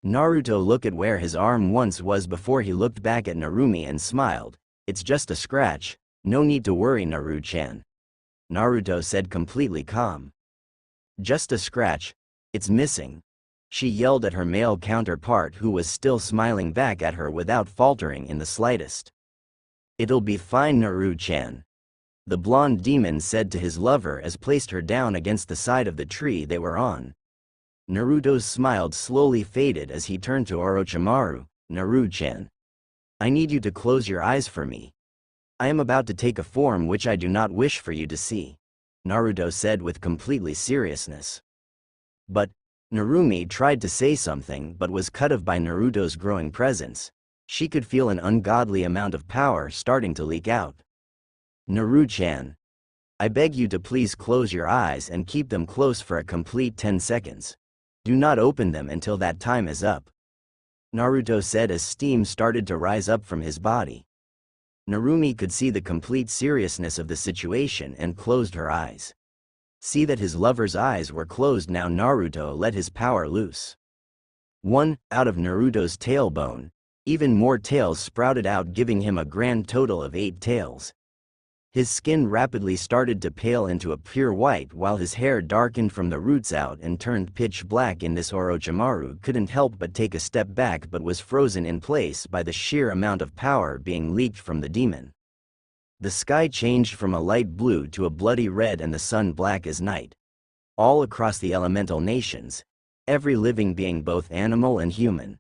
S1: Naruto looked at where his arm once was before he looked back at Narumi and smiled. "It's just a scratch, no need to worry, Naru-chan," Naruto said completely calm. "Just a scratch? It's missing," she yelled at her male counterpart, who was still smiling back at her without faltering in the slightest. "It'll be fine, Naru-chan," the blonde demon said to his lover as placed her down against the side of the tree they were on. Naruto's smile slowly faded as he turned to Orochimaru. "Naru-chan, I need you to close your eyes for me. I am about to take a form which I do not wish for you to see," Naruto said with completely seriousness. But Narumi tried to say something but was cut off by Naruto's growing presence. She could feel an ungodly amount of power starting to leak out. "Naru-chan, I beg you to please close your eyes and keep them closed for a complete 10 seconds. Do not open them until that time is up," Naruto said as steam started to rise up from his body. Narumi could see the complete seriousness of the situation and closed her eyes. See that his lover's eyes were closed now, Naruto let his power loose. Out of Naruto's tailbone, even more tails sprouted out, giving him a grand total of 8 tails. His skin rapidly started to pale into a pure white while his hair darkened from the roots out and turned pitch black. In this, Orochimaru couldn't help but take a step back but was frozen in place by the sheer amount of power being leaked from the demon. The sky changed from a light blue to a bloody red and the sun black as night. All across the elemental nations, every living being, both animal and human,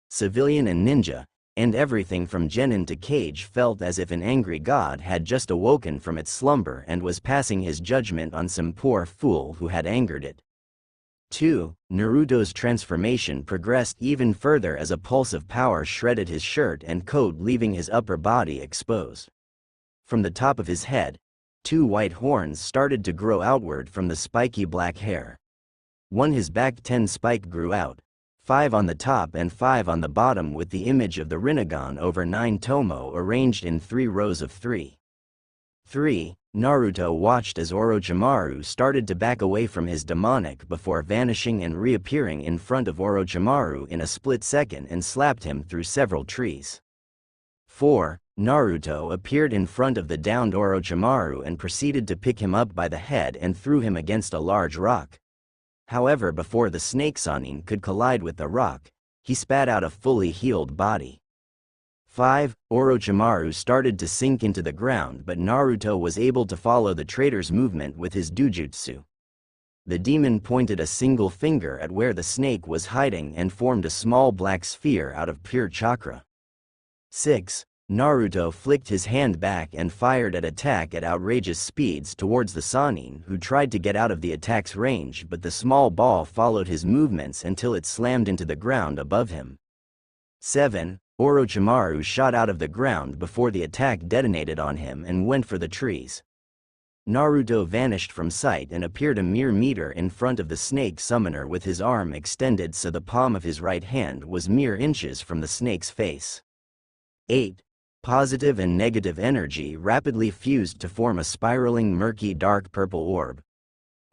S1: civilian and ninja, and everything from genin to cage, felt as if an angry god had just awoken from its slumber and was passing his judgment on some poor fool who had angered it. 2. Naruto's transformation progressed even further as a pulse of power shredded his shirt and coat, leaving his upper body exposed. From the top of his head, 2 white horns started to grow outward from the spiky black hair. 1 his back 10 spike grew out, 5 on the top and 5 on the bottom, with the image of the Rinnegan over 9 tomo arranged in 3 rows of 3. 3. Naruto watched as Orochimaru started to back away from his demonic before vanishing and reappearing in front of Orochimaru in a split second and slapped him through several trees. 4. Naruto appeared in front of the downed Orochimaru and proceeded to pick him up by the head and threw him against a large rock. However, before the snake Sannin could collide with the rock, he spat out a fully healed body. 5. Orochimaru started to sink into the ground, but Naruto was able to follow the traitor's movement with his dujutsu. The demon pointed a single finger at where the snake was hiding and formed a small black sphere out of pure chakra. 6. Naruto flicked his hand back and fired an attack at outrageous speeds towards the Sannin, who tried to get out of the attack's range, but the small ball followed his movements until it slammed into the ground above him. 7. Orochimaru shot out of the ground before the attack detonated on him and went for the trees. Naruto vanished from sight and appeared a mere meter in front of the snake summoner with his arm extended so the palm of his right hand was mere inches from the snake's face. 8. Positive and negative energy rapidly fused to form a spiraling murky dark purple orb.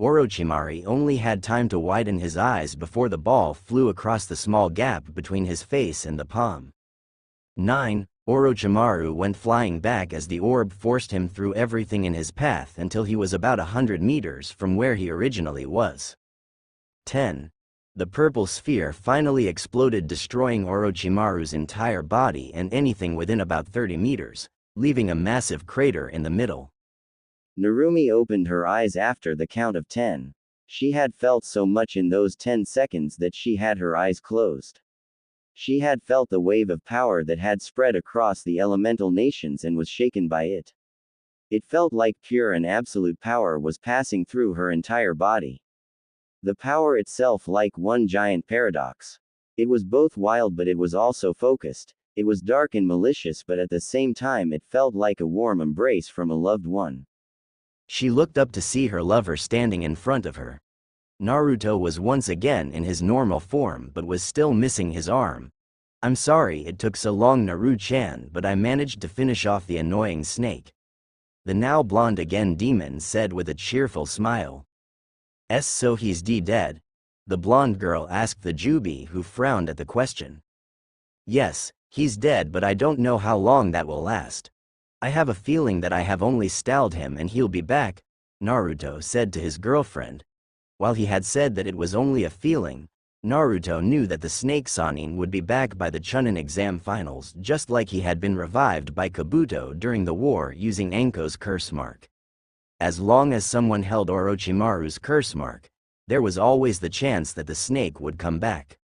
S1: Orochimaru only had time to widen his eyes before the ball flew across the small gap between his face and the palm. 9. Orochimaru went flying back as the orb forced him through everything in his path until he was about 100 meters from where he originally was. 10. The purple sphere finally exploded, destroying Orochimaru's entire body and anything within about 30 meters, leaving a massive crater in the middle.
S2: Narumi opened her eyes after the count of 10. She had felt so much in those 10 seconds that she had her eyes closed. She had felt the wave of power that had spread across the elemental nations and was shaken by it. It felt like pure and absolute power was passing through her entire body. The power itself like one giant paradox. It was both wild but it was also focused. It was dark and malicious, but at the same time it felt like a warm embrace from a loved one.
S1: She looked up to see her lover standing in front of her. Naruto was once again in his normal form but was still missing his arm. "I'm sorry it took so long, Naru-chan, but I managed to finish off the annoying snake," the now blonde again demon said with a cheerful smile. "So he's dead?" the blonde girl asked the Jubi, who frowned at the question. "Yes, he's dead, but I don't know how long that will last. I have a feeling that I have only stalled him and he'll be back," Naruto said to his girlfriend. While he had said that it was only a feeling, Naruto knew that the snake Sannin would be back by the Chunin exam finals, just like he had been revived by Kabuto during the war using Anko's curse mark. As long as someone held Orochimaru's curse mark, there was always the chance that the snake would come back.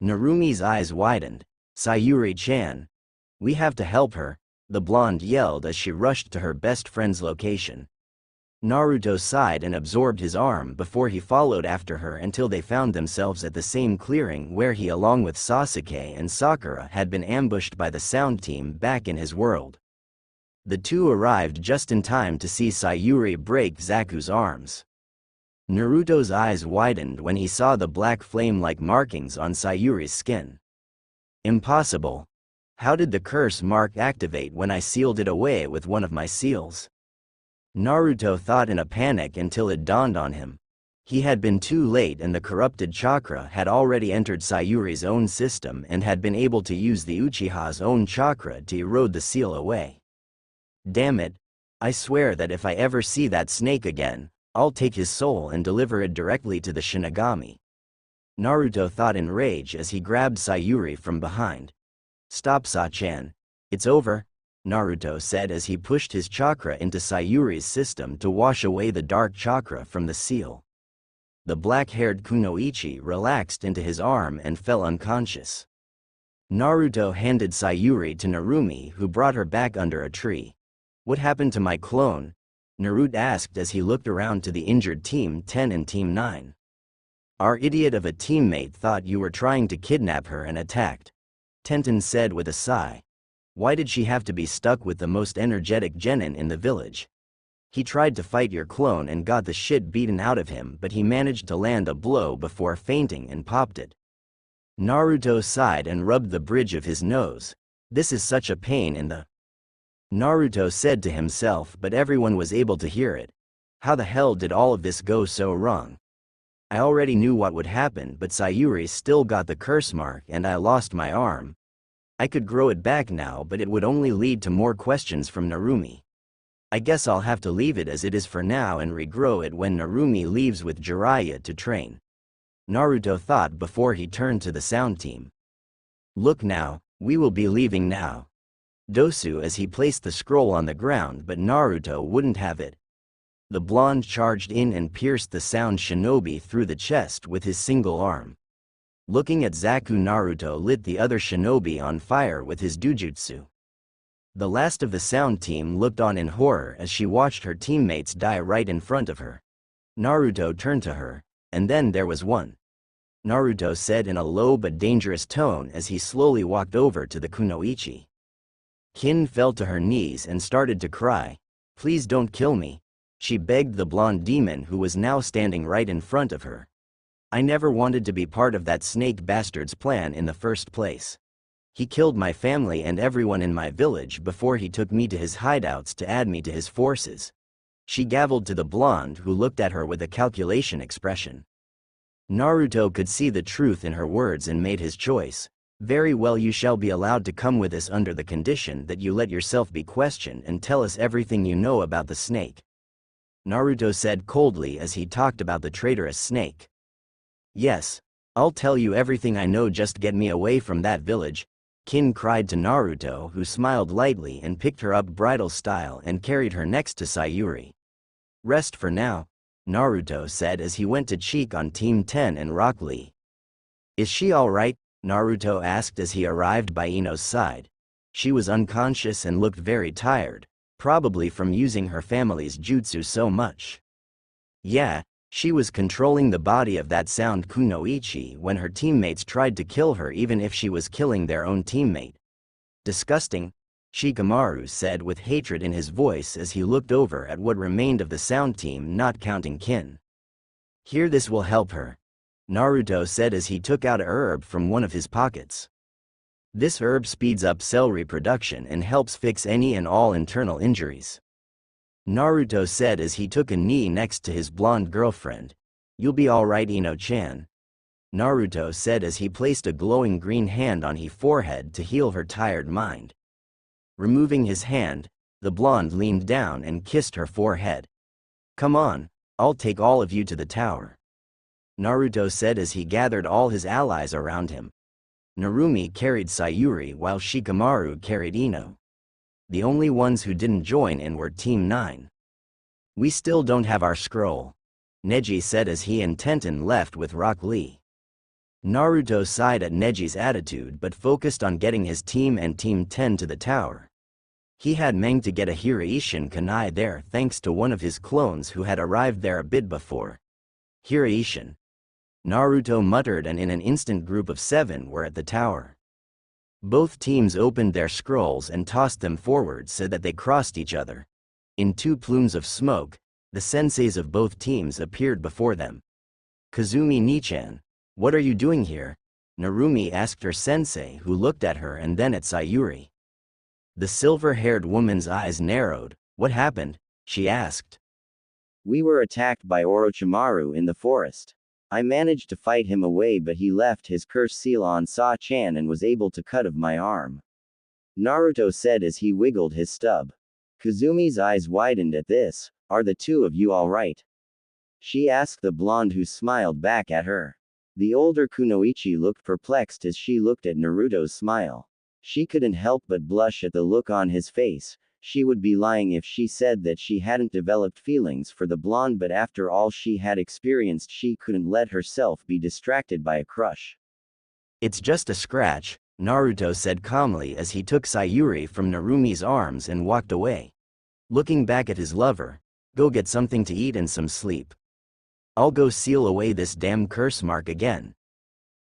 S1: Narumi's eyes widened. "Sayuri-chan, we have to help her," the blonde yelled as she rushed to her best friend's location. Naruto sighed and absorbed his arm before he followed after her until they found themselves at the same clearing where he, along with Sasuke and Sakura, had been ambushed by the sound team back in his world. The two arrived just in time to see Sayuri break Zaku's arms. Naruto's eyes widened when he saw the black flame-like markings on Sayuri's skin. "Impossible. How did the curse mark activate when I sealed it away with one of my seals?" Naruto thought in a panic until it dawned on him. He had been too late and the corrupted chakra had already entered Sayuri's own system and had been able to use the Uchiha's own chakra to erode the seal away. "Damn it, I swear that if I ever see that snake again, I'll take his soul and deliver it directly to the Shinigami," Naruto thought in rage as he grabbed Sayuri from behind. "Stop, Sa-chan. It's over. Naruto said as he pushed his chakra into Sayuri's system to wash away the dark chakra from the seal. The black-haired Kunoichi relaxed into his arm and fell unconscious. Naruto handed Sayuri to Narumi, who brought her back under a tree. "What happened to my clone?" Naruto asked as he looked around to the injured Team 10 and Team 9. "Our idiot of a teammate thought you were trying to kidnap her and attacked," Tenten said with a sigh. "Why did she have to be stuck with the most energetic genin in the village? He tried to fight your clone and got the shit beaten out of him, but he managed to land a blow before fainting and popped it." Naruto sighed and rubbed the bridge of his nose. "This is such a pain in the..." Naruto said to himself, but everyone was able to hear it. How the hell did all of this go so wrong? I already knew what would happen, but Sayuri still got the curse mark and I lost my arm. I could grow it back now, but it would only lead to more questions from Narumi. I guess I'll have to leave it as it is for now and regrow it when Narumi leaves with Jiraiya to train. Naruto thought before he turned to the sound team. "Look now, we will be leaving now." Dosu as he placed the scroll on the ground, but Naruto wouldn't have it. The blonde charged in and pierced the sound shinobi through the chest with his single arm. Looking at Zaku, Naruto lit the other shinobi on fire with his dujutsu. The last of the sound team looked on in horror as she watched her teammates die right in front of her. Naruto turned to her, and then there was one. Naruto said in a low but dangerous tone as he slowly walked over to the Kunoichi. Kin fell to her knees and started to cry. "Please don't kill me," she begged the blonde demon who was now standing right in front of her. "I never wanted to be part of that snake bastard's plan in the first place. He killed my family and everyone in my village before he took me to his hideouts to add me to his forces." She gavelled to the blonde who looked at her with a calculation expression. Naruto could see the truth in her words and made his choice. "Very well, you shall be allowed to come with us under the condition that you let yourself be questioned and tell us everything you know about the snake," Naruto said coldly as he talked about the traitorous snake. "Yes, I'll tell you everything I know, just get me away from that village," Kin cried to Naruto, who smiled lightly and picked her up bridal style and carried her next to Sayuri. "Rest for now," Naruto said as he went to cheek on Team 10 and Rock Lee. "Is she alright?" Naruto asked as he arrived by Ino's side. She was unconscious and looked very tired, probably from using her family's jutsu so much. "Yeah, she was controlling the body of that sound Kunoichi when her teammates tried to kill her, even if she was killing their own teammate." "Disgusting," Shikamaru said with hatred in his voice as he looked over at what remained of the sound team, not counting Kin. "Here, this will help her," Naruto said as he took out a herb from one of his pockets. "This herb speeds up cell reproduction and helps fix any and all internal injuries," Naruto said as he took a knee next to his blonde girlfriend. "You'll be alright, Ino-chan," Naruto said as he placed a glowing green hand on her forehead to heal her tired mind. Removing his hand, the blonde leaned down and kissed her forehead. "Come on, I'll take all of you to the tower," Naruto said as he gathered all his allies around him. Narumi carried Sayuri while Shikamaru carried Ino. The only ones who didn't join in were Team 9. "We still don't have our scroll," Neji said as he and Tenten left with Rock Lee. Naruto sighed at Neji's attitude but focused on getting his team and Team 10 to the tower. He had managed to get a Hiraishin kunai there thanks to one of his clones who had arrived there a bit before. "Hiraishin," Naruto muttered, and in an instant group of 7 were at the tower. Both teams opened their scrolls and tossed them forward so that they crossed each other. In 2 plumes of smoke, the senseis of both teams appeared before them. "Kazumi Nichan, what are you doing here?" Narumi asked her sensei, who looked at her and then at Sayuri. The silver-haired woman's eyes narrowed. "What happened?" she asked.
S2: "We were attacked by Orochimaru in the forest. I managed to fight him away, but he left his curse seal on Sa-chan and was able to cut off my arm," Naruto said as he wiggled his stub. Kazumi's eyes widened at this. "Are the two of you alright?" she asked the blonde, who smiled back at her. The older Kunoichi looked perplexed as she looked at Naruto's smile. She couldn't help but blush at the look on his face. She would be lying if she said that she hadn't developed feelings for the blonde, but after all she had experienced, she couldn't let herself be distracted by a crush.
S1: It's just a scratch, Naruto said calmly as he took Sayuri from Narumi's arms and walked away. Looking back at his lover, go get something to eat and some sleep. I'll go seal away this damn curse mark again,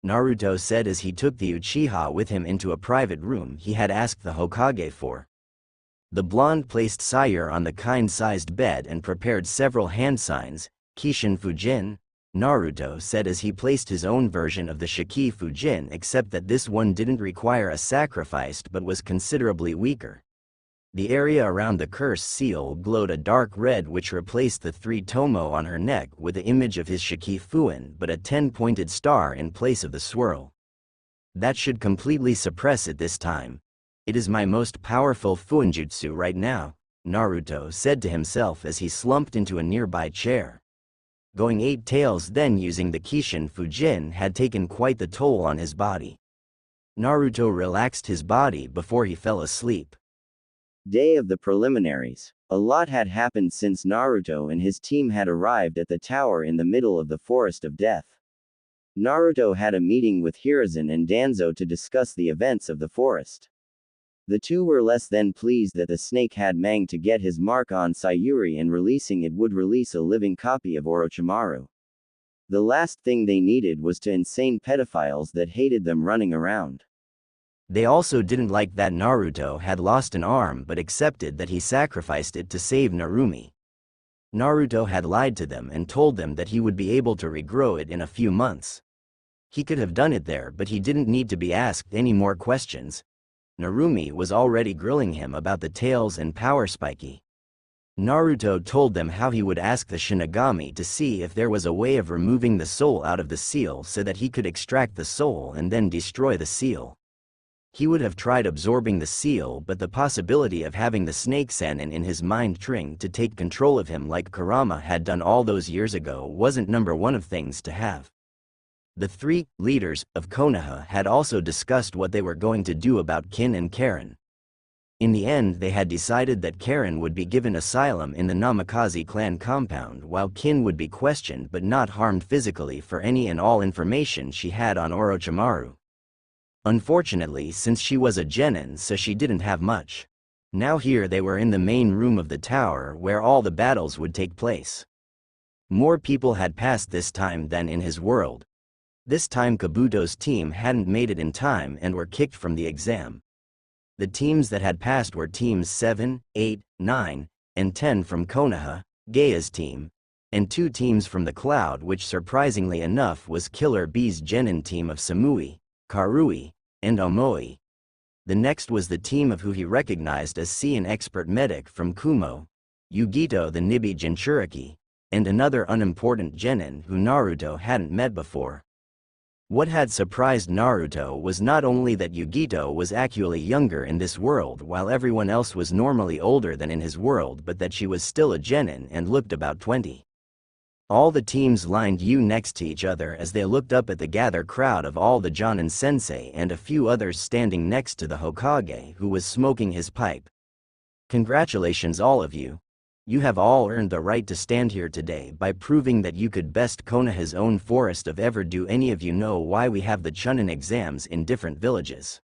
S1: Naruto said as he took the Uchiha with him into a private room he had asked the Hokage for. The blonde placed Sayuri on the kind-sized bed and prepared several hand signs. Kishin Fujin, Naruto said as he placed his own version of the Shiki Fujin, except that this one didn't require a sacrifice but was considerably weaker. The area around the curse seal glowed a dark red, which replaced the 3 tomo on her neck with the image of his Shiki Fuin, but a 10-pointed star in place of the swirl. That should completely suppress it this time. It is my most powerful Fuinjutsu right now, Naruto said to himself as he slumped into a nearby chair. Going 8 tails then using the Kishin Fujin had taken quite the toll on his body. Naruto relaxed his body before he fell asleep.
S2: Day of the preliminaries. A lot had happened since Naruto and his team had arrived at the tower in the middle of the Forest of Death. Naruto had a meeting with Hiruzen and Danzo to discuss the events of the forest. The two were less than pleased that the snake had managed to get his mark on Sayuri, and releasing it would release a living copy of Orochimaru. The last thing they needed was to insane pedophiles that hated them running around.
S1: They also didn't like that Naruto had lost an arm but accepted that he sacrificed it to save Narumi. Naruto had lied to them and told them that he would be able to regrow it in a few months. He could have done it there, but he didn't need to be asked any more questions. Narumi was already grilling him about the tails and power spiky. Naruto told them how he would ask the Shinigami to see if there was a way of removing the soul out of the seal so that he could extract the soul and then destroy the seal. He would have tried absorbing the seal, but the possibility of having the snake Sannin in his mind trying to take control of him like Kurama had done all those years ago wasn't number one of things to have. The 3 leaders of Konoha had also discussed what they were going to do about Kin and Karin. In the end, they had decided that Karin would be given asylum in the Namikaze clan compound, while Kin would be questioned but not harmed physically for any and all information she had on Orochimaru. Unfortunately, since she was a genin, so she didn't have much. Now here they were in the main room of the tower where all the battles would take place. More people had passed this time than in his world. This time Kabuto's team hadn't made it in time and were kicked from the exam. The teams that had passed were teams 7, 8, 9, and 10 from Konoha, Gaia's team, and 2 teams from the Cloud, which surprisingly enough was Killer Bee's genin team of Samui, Rarui, and Omoi. The next was the team of who he recognized as an expert medic from Kumo, Yugito the Nibi Jinchuriki, and another unimportant genin who Naruto hadn't met before. What had surprised Naruto was not only that Yugito was actually younger in this world while everyone else was normally older than in his world, but that she was still a genin and looked about 20. All the teams lined next to each other as they looked up at the gathered crowd of all the Jonin sensei and a few others standing next to the Hokage, who was smoking his pipe. Congratulations all of you. You have all earned the right to stand here today by proving that you could best Konoha's own forest of ever. Do any of you know why we have the Chunin exams in different villages?